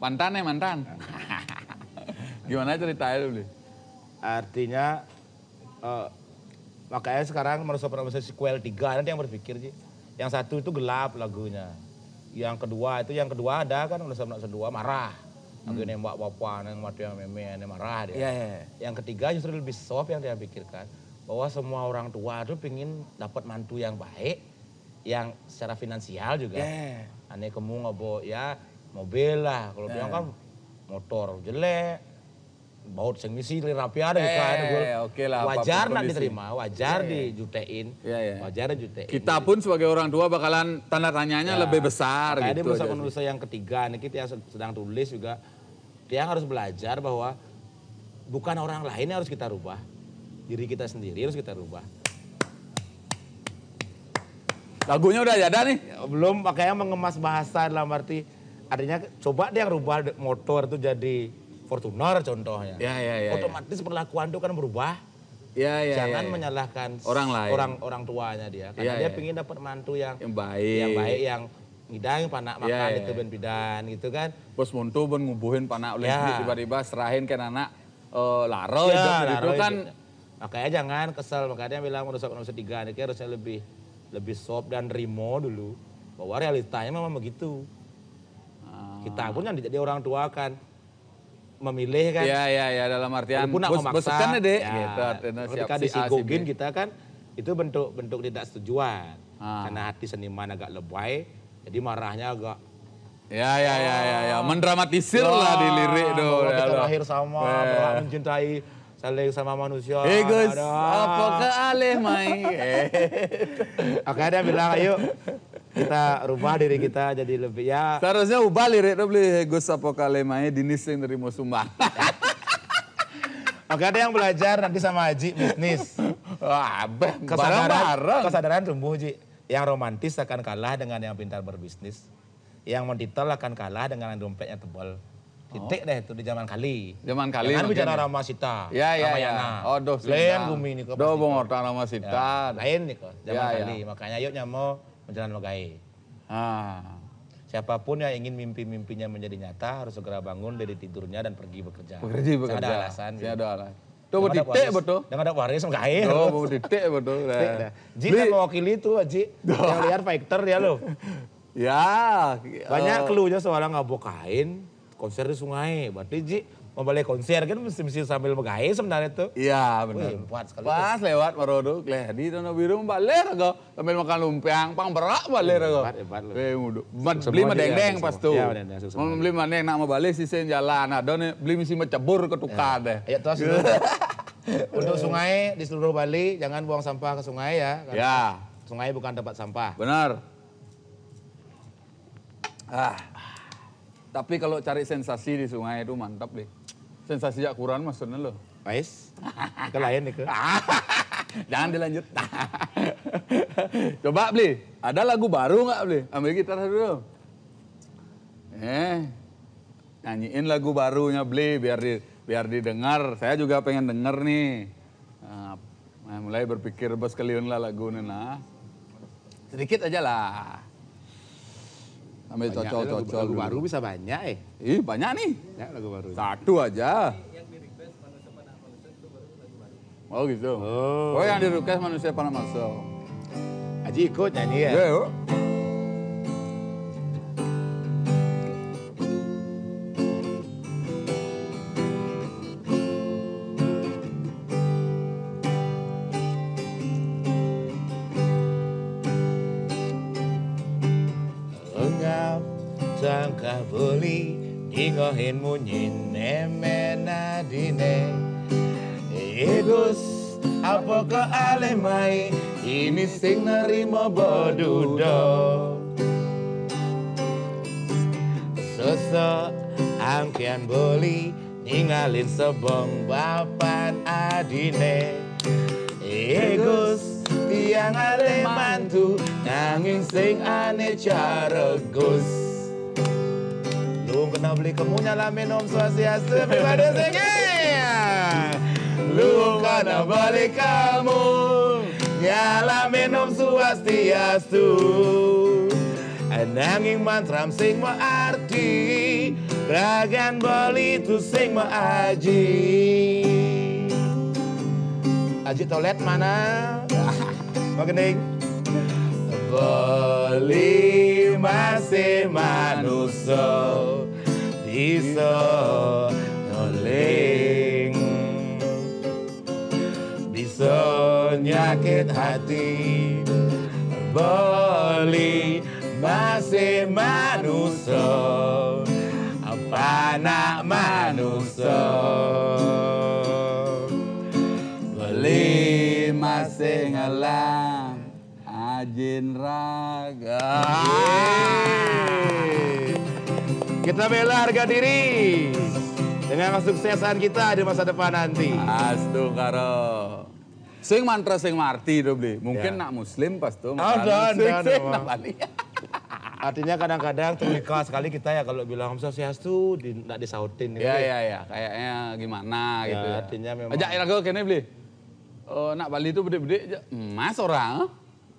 Mantan. Gimana ceritanya dulu? Artinya makanya sekarang manusia sequel 3 nanti yang berpikir sih. Yang satu itu gelap lagunya. Yang kedua ada kan manusia kedua marah. Lagu nembak bapak, yang mati yang meme, yang marah dia. Yang ketiga justru lebih soft yang dia pikirkan. Bahwa semua orang tua itu pengen dapat mantu yang baik. Yang secara finansial juga. Aneh kamu ngobrol ya mobil lah. Kalau bilang kan motor jelek. Baut sing misi rapi ada oke lah, wajar nak diterima, wajar dijutein, wajar dijutein. Kita pun sebagai orang tua bakalan tanda tanyanya lebih besar gitu. Jadi manusia yang ketiga nih kita yang sedang tulis juga, dia harus belajar bahwa bukan orang lain yang harus kita rubah, diri kita sendiri harus kita rubah. Lagunya udah ada nih? Belum, makanya mengemas bahasa dalam arti artinya coba dia rubah motor itu jadi Fortuner contohnya. Otomatis perlakuan itu kan berubah. Jangan menyalahkan orang lain. Orang tuanya dia. Karena dia pengen dapat mantu yang baik. Yang ngidang panak makan itu ben bidan gitu kan. Bos montu ben ngubuhin panak oleh tiba-tiba serahin ke anak laro Ya, itu laro kan itu. Makanya jangan kesel, makanya dia bilang merusak manusia 3, ini harusnya lebih soft dan rimo dulu. Bahwa realitanya memang begitu. Kita pun yang jadi orang tua kan memilih kan. Iya dalam artian Walaupun nak memaksa, bosekan deh ya, gitu. Artinya ketika siap si A, si B. disigogin kita kan itu bentuk tidak setujuan. Ah. Karena hati seniman agak lebay, jadi marahnya agak Ya. Mendramatisir lah di lirik tuh. bahwa ya kita loh. lahir sama, berhak mencintai saling sama manusia. Gus, Ada. apa ke alih mai? Makanya dia bilang, ayo kita rubah diri kita jadi lebih ya. Seharusnya ubah lirik tuh beli Gus apa kali mai dinis yang nerimo sumbang. Makanya ada yang belajar nanti sama Haji bisnis. Wah, bareng-bareng. Kesadaran tumbuh, Ji. Yang romantis akan kalah dengan yang pintar berbisnis. Yang mendetail akan kalah dengan yang dompetnya tebal. Titik deh itu di zaman kali. Zaman kali Jangan mungkin bicara ya. Ramasita, Ya. Ramayana. Aduh, Lain bumi ini kok. Do pasti. bong orang nama sita. Lain nih kok, zaman Ya. kali. Makanya yuk nyamo menjalan megai. Siapapun yang ingin mimpi-mimpinya menjadi nyata harus segera bangun dari tidurnya dan pergi bekerja. Bekerja. Ada alasan. Saya ada alasan. Tuh titik betul. Jangan ada waris megai. Oh, titik betul. Ji kan mewakili itu, Ji. Yang lihat fighter dia loh. Ya. Banyak clue-nya soalnya ngabok kain, konser di sungai. Berarti Ji mau balik konser kan mesti sambil megai sebenarnya tuh. Iya Wih, benar. kuat sekali. Pas lewat marodo, kleh di tanah biru balik aja. Sambil makan lumpiang, pang berak balik aja. Hebat lu. Mudu. Semua Beli dia, madeng pas tuh. Iya, madeng, semua. Mau beli madeng nak mau balik sisen jalan. Ada nih beli misi mencebur ke tukar deh. Ayo terus dulu. Untuk sungai di seluruh Bali jangan buang sampah ke sungai ya. Karena Ya, sungai bukan tempat sampah. benar. Tapi kalau cari sensasi di sungai itu mantap deh. Sensasi akuran maksudnya loh. Ais, ke lain nih ke. Jangan dilanjut. Coba beli, ada lagu baru nggak beli? Ambil gitar dulu. Nyanyiin lagu barunya beli biar didengar. Saya juga pengen denger nih. Mulai berpikir bos kalian lah lagu ini nah. Sedikit aja lah. Ambil cocol-cocol Lagu dulu. baru bisa banyak Ih banyak nih. Ya lagu baru. Satu aja. Oh gitu. Oh yang di request manusia panah masuk. Aji ikut nyanyi ya. Ya, yuk. Engap sangka beli ingohin munyin nemena dine. Gus apa ke alemai ini sing nerima bodudo. Sosok angkian boli ninggalin sebong bapan adine. Gus tiang ale mantu nanging sing ane cara Gus. Lu kena beli kemunya lah minum swastiastu pribadi singnya. Lu kena beli kamu nyala minum swastiastu. Nanging mantram sing arti ragan bali tu sing aji. Aji toilet mana? Magening. Bali masih manusia bisa noling, bisa nyakit hati. Bali masih manusia, apa nak manusia? Beli masih ngalang ajin raga. Kita bela harga diri dengan kesuksesan kita di masa depan nanti. Astu karo. Sing mantra sing marti do beli. Mungkin Ya. nak muslim pas tuh. Ada, Sing Bang. nak Bali. Artinya kadang-kadang terluka sekali kita ya kalau bilang Swastiastu tidak disautin. gitu. Ya. Kayaknya gimana Ya, gitu ya. artinya memang- Ajak lagu kene beli. Oh, nak Bali itu bede-bede aja. Mas orang.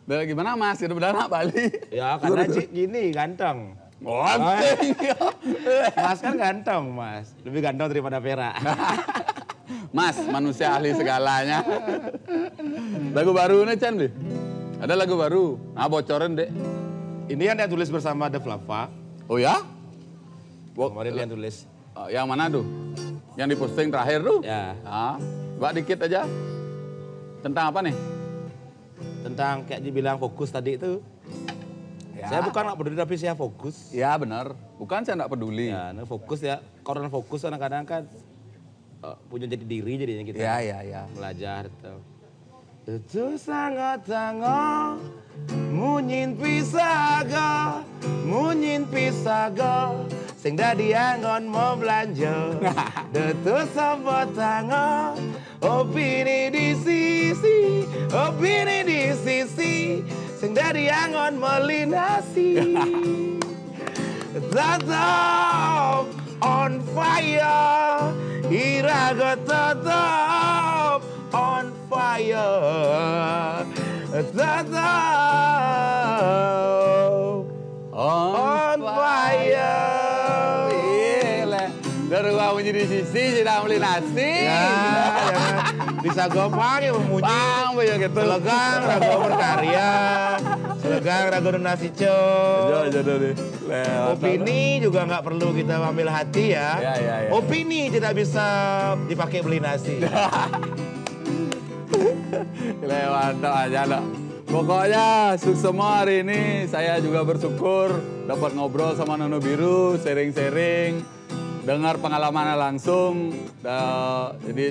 Udah gimana mas? Itu benar nak Bali. Ya karena gini ganteng. Ganteng. Mas kan ganteng mas, lebih ganteng daripada Vera. Mas, manusia ahli segalanya. Lagu baru nih Chan, Bli? Ada lagu baru. Nah, bocorin deh. Ini yang dia tulis bersama The Flava. Oh ya? Kemarin dia tulis. Yang mana tuh? Yang diposting terakhir tuh? Ya, Mbak dikit aja. Tentang apa nih? tentang kayak dibilang fokus tadi itu. Ya. Saya bukan nggak peduli tapi saya fokus. Ya benar. Bukan saya nggak peduli. Ya, nah, fokus ya. Karena fokus kadang-kadang kan punya jadi diri jadinya kita. Ya. Belajar tuh. Itu sangat-sangat munyin pisaga, sing dadi anggon mau belanja. Itu sobat tangan, opini di sisi, sing dadi anggon melinasi. Tetap on fire, iraga tetap on fire. Tetap on fire. Gila. Dari gua punya di sisi sudah melinasi. Ya, bisa gopang ya memuji. Bang, banyak gitu. Selegang rago berkarya, selegang rago donasi Jodoh deh. Opini juga nggak perlu kita ambil hati ya. Ya. Opini tidak bisa dipakai beli nasi. Mantap aja lo. Pokoknya semua hari ini saya juga bersyukur dapat ngobrol sama Nano Biru, sharing-sharing, dengar pengalamannya langsung. Jadi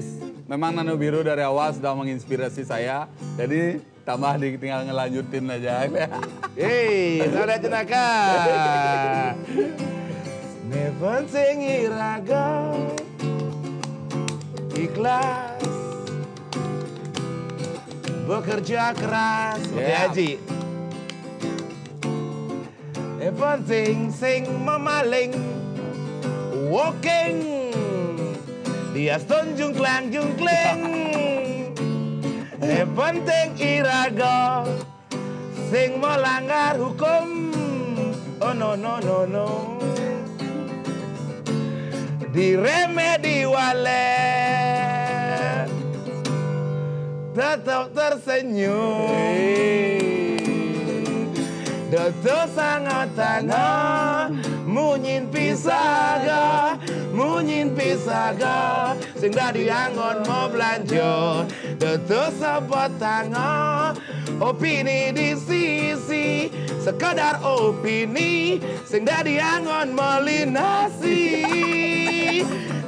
memang Nano Biru dari awal sudah menginspirasi saya. Jadi tambah tinggal ngelanjutin aja. Hei, saudara jenaka. Never sing iraga ikhlas bekerja keras. Oke Haji. Never sing memaling walking dia jungklang. Penting iraga sing melanggar hukum. Oh no. Diremedi walet tetap tersenyum. Dodo sangat-sangat munyin pisaga, sing dadi anggon mau belanja. Dodo sabat tangan, opini di sisi, sekadar opini, sing dadi anggon melinasi.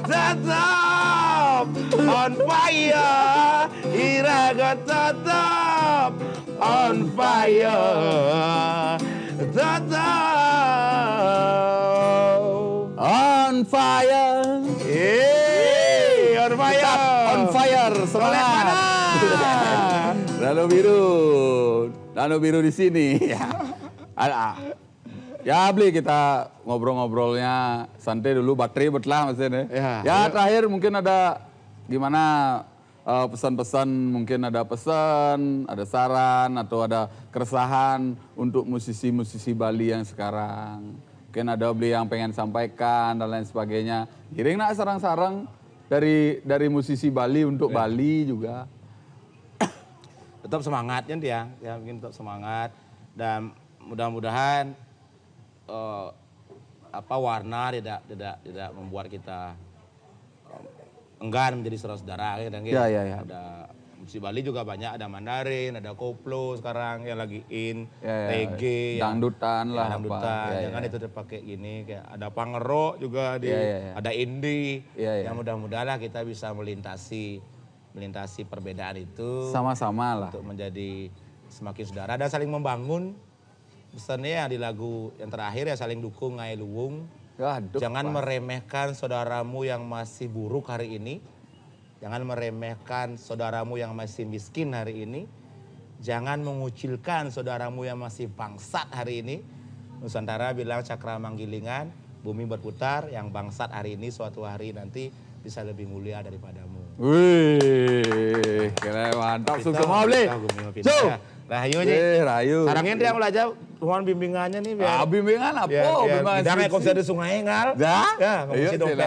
Tetap on fire, iraga tetap on fire. Tetap On fire. on fire. On fire. Semangat. Nano biru di sini. Ya Bli, kita ngobrol-ngobrolnya santai dulu, baterai betlah maksudnya. Ya terakhir mungkin ada gimana pesan-pesan, mungkin ada pesan, ada saran atau ada keresahan untuk musisi-musisi Bali yang sekarang. Mungkin ada Bli yang pengen sampaikan dan lain sebagainya. Giring nak sarang-sarang dari musisi Bali untuk Bali juga. Tetap semangat ya Tiang, ya mungkin tetap semangat dan mudah-mudahan warna tidak membuat kita enggan menjadi saudara-saudara ya. Ada musik Bali juga banyak, ada Mandarin, ada koplo sekarang yang lagi in, reggae, dangdutan lah, jangan itu dipakai gini, kayak ada pangerok juga ada indie, yang mudah-mudahan lah kita bisa melintasi perbedaan itu sama-sama lah untuk menjadi semakin saudara dan saling membangun. Pesannya yang di lagu yang terakhir ya saling dukung ngai luwung. Jangan meremehkan saudaramu yang masih buruk hari ini. Jangan meremehkan saudaramu yang masih miskin hari ini. Jangan mengucilkan saudaramu yang masih bangsat hari ini. Nusantara bilang cakra manggilingan, bumi berputar, yang bangsat hari ini suatu hari nanti bisa lebih mulia daripadamu. Wih, keren, mantap. Sukses mau Bli. Rahayu aja. Rahayu. Sarangnya dia belajar tuan bimbingannya nih biar. Bimbingan apa? Bimbingan Bidangnya kok bisa di sungai ngal. Ya, ngomongin dompet.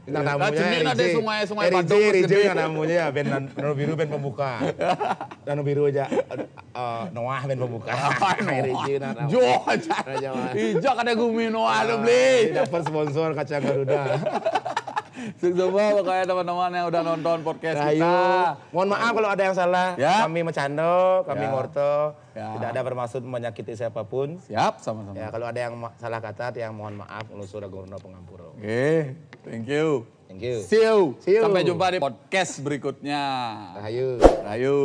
Bintang Nah, tamunya Cenin ada sungai Badung Rije gede. yang tamunya ya, band Danau Biru band pembuka. Danau Biru aja, Noah band pembuka. Rije nah. Jo aja. Ijak ada gumino ada beli. Dapat sponsor kacang Garuda. Semua pokoknya teman-teman yang udah nonton podcast Ayo, kita. mohon maaf kalau ada yang salah. Ya. Kami Macando, kami Ya. Ngorto. Ya. Tidak ada bermaksud menyakiti siapapun. Siap, sama-sama. Ya, kalau ada yang salah kata, yang mohon maaf, Ulusur Agurno Pengampuro. Oke, thank you. Thank you. See you. See you. Sampai jumpa di podcast berikutnya. Rahayu. Rayu.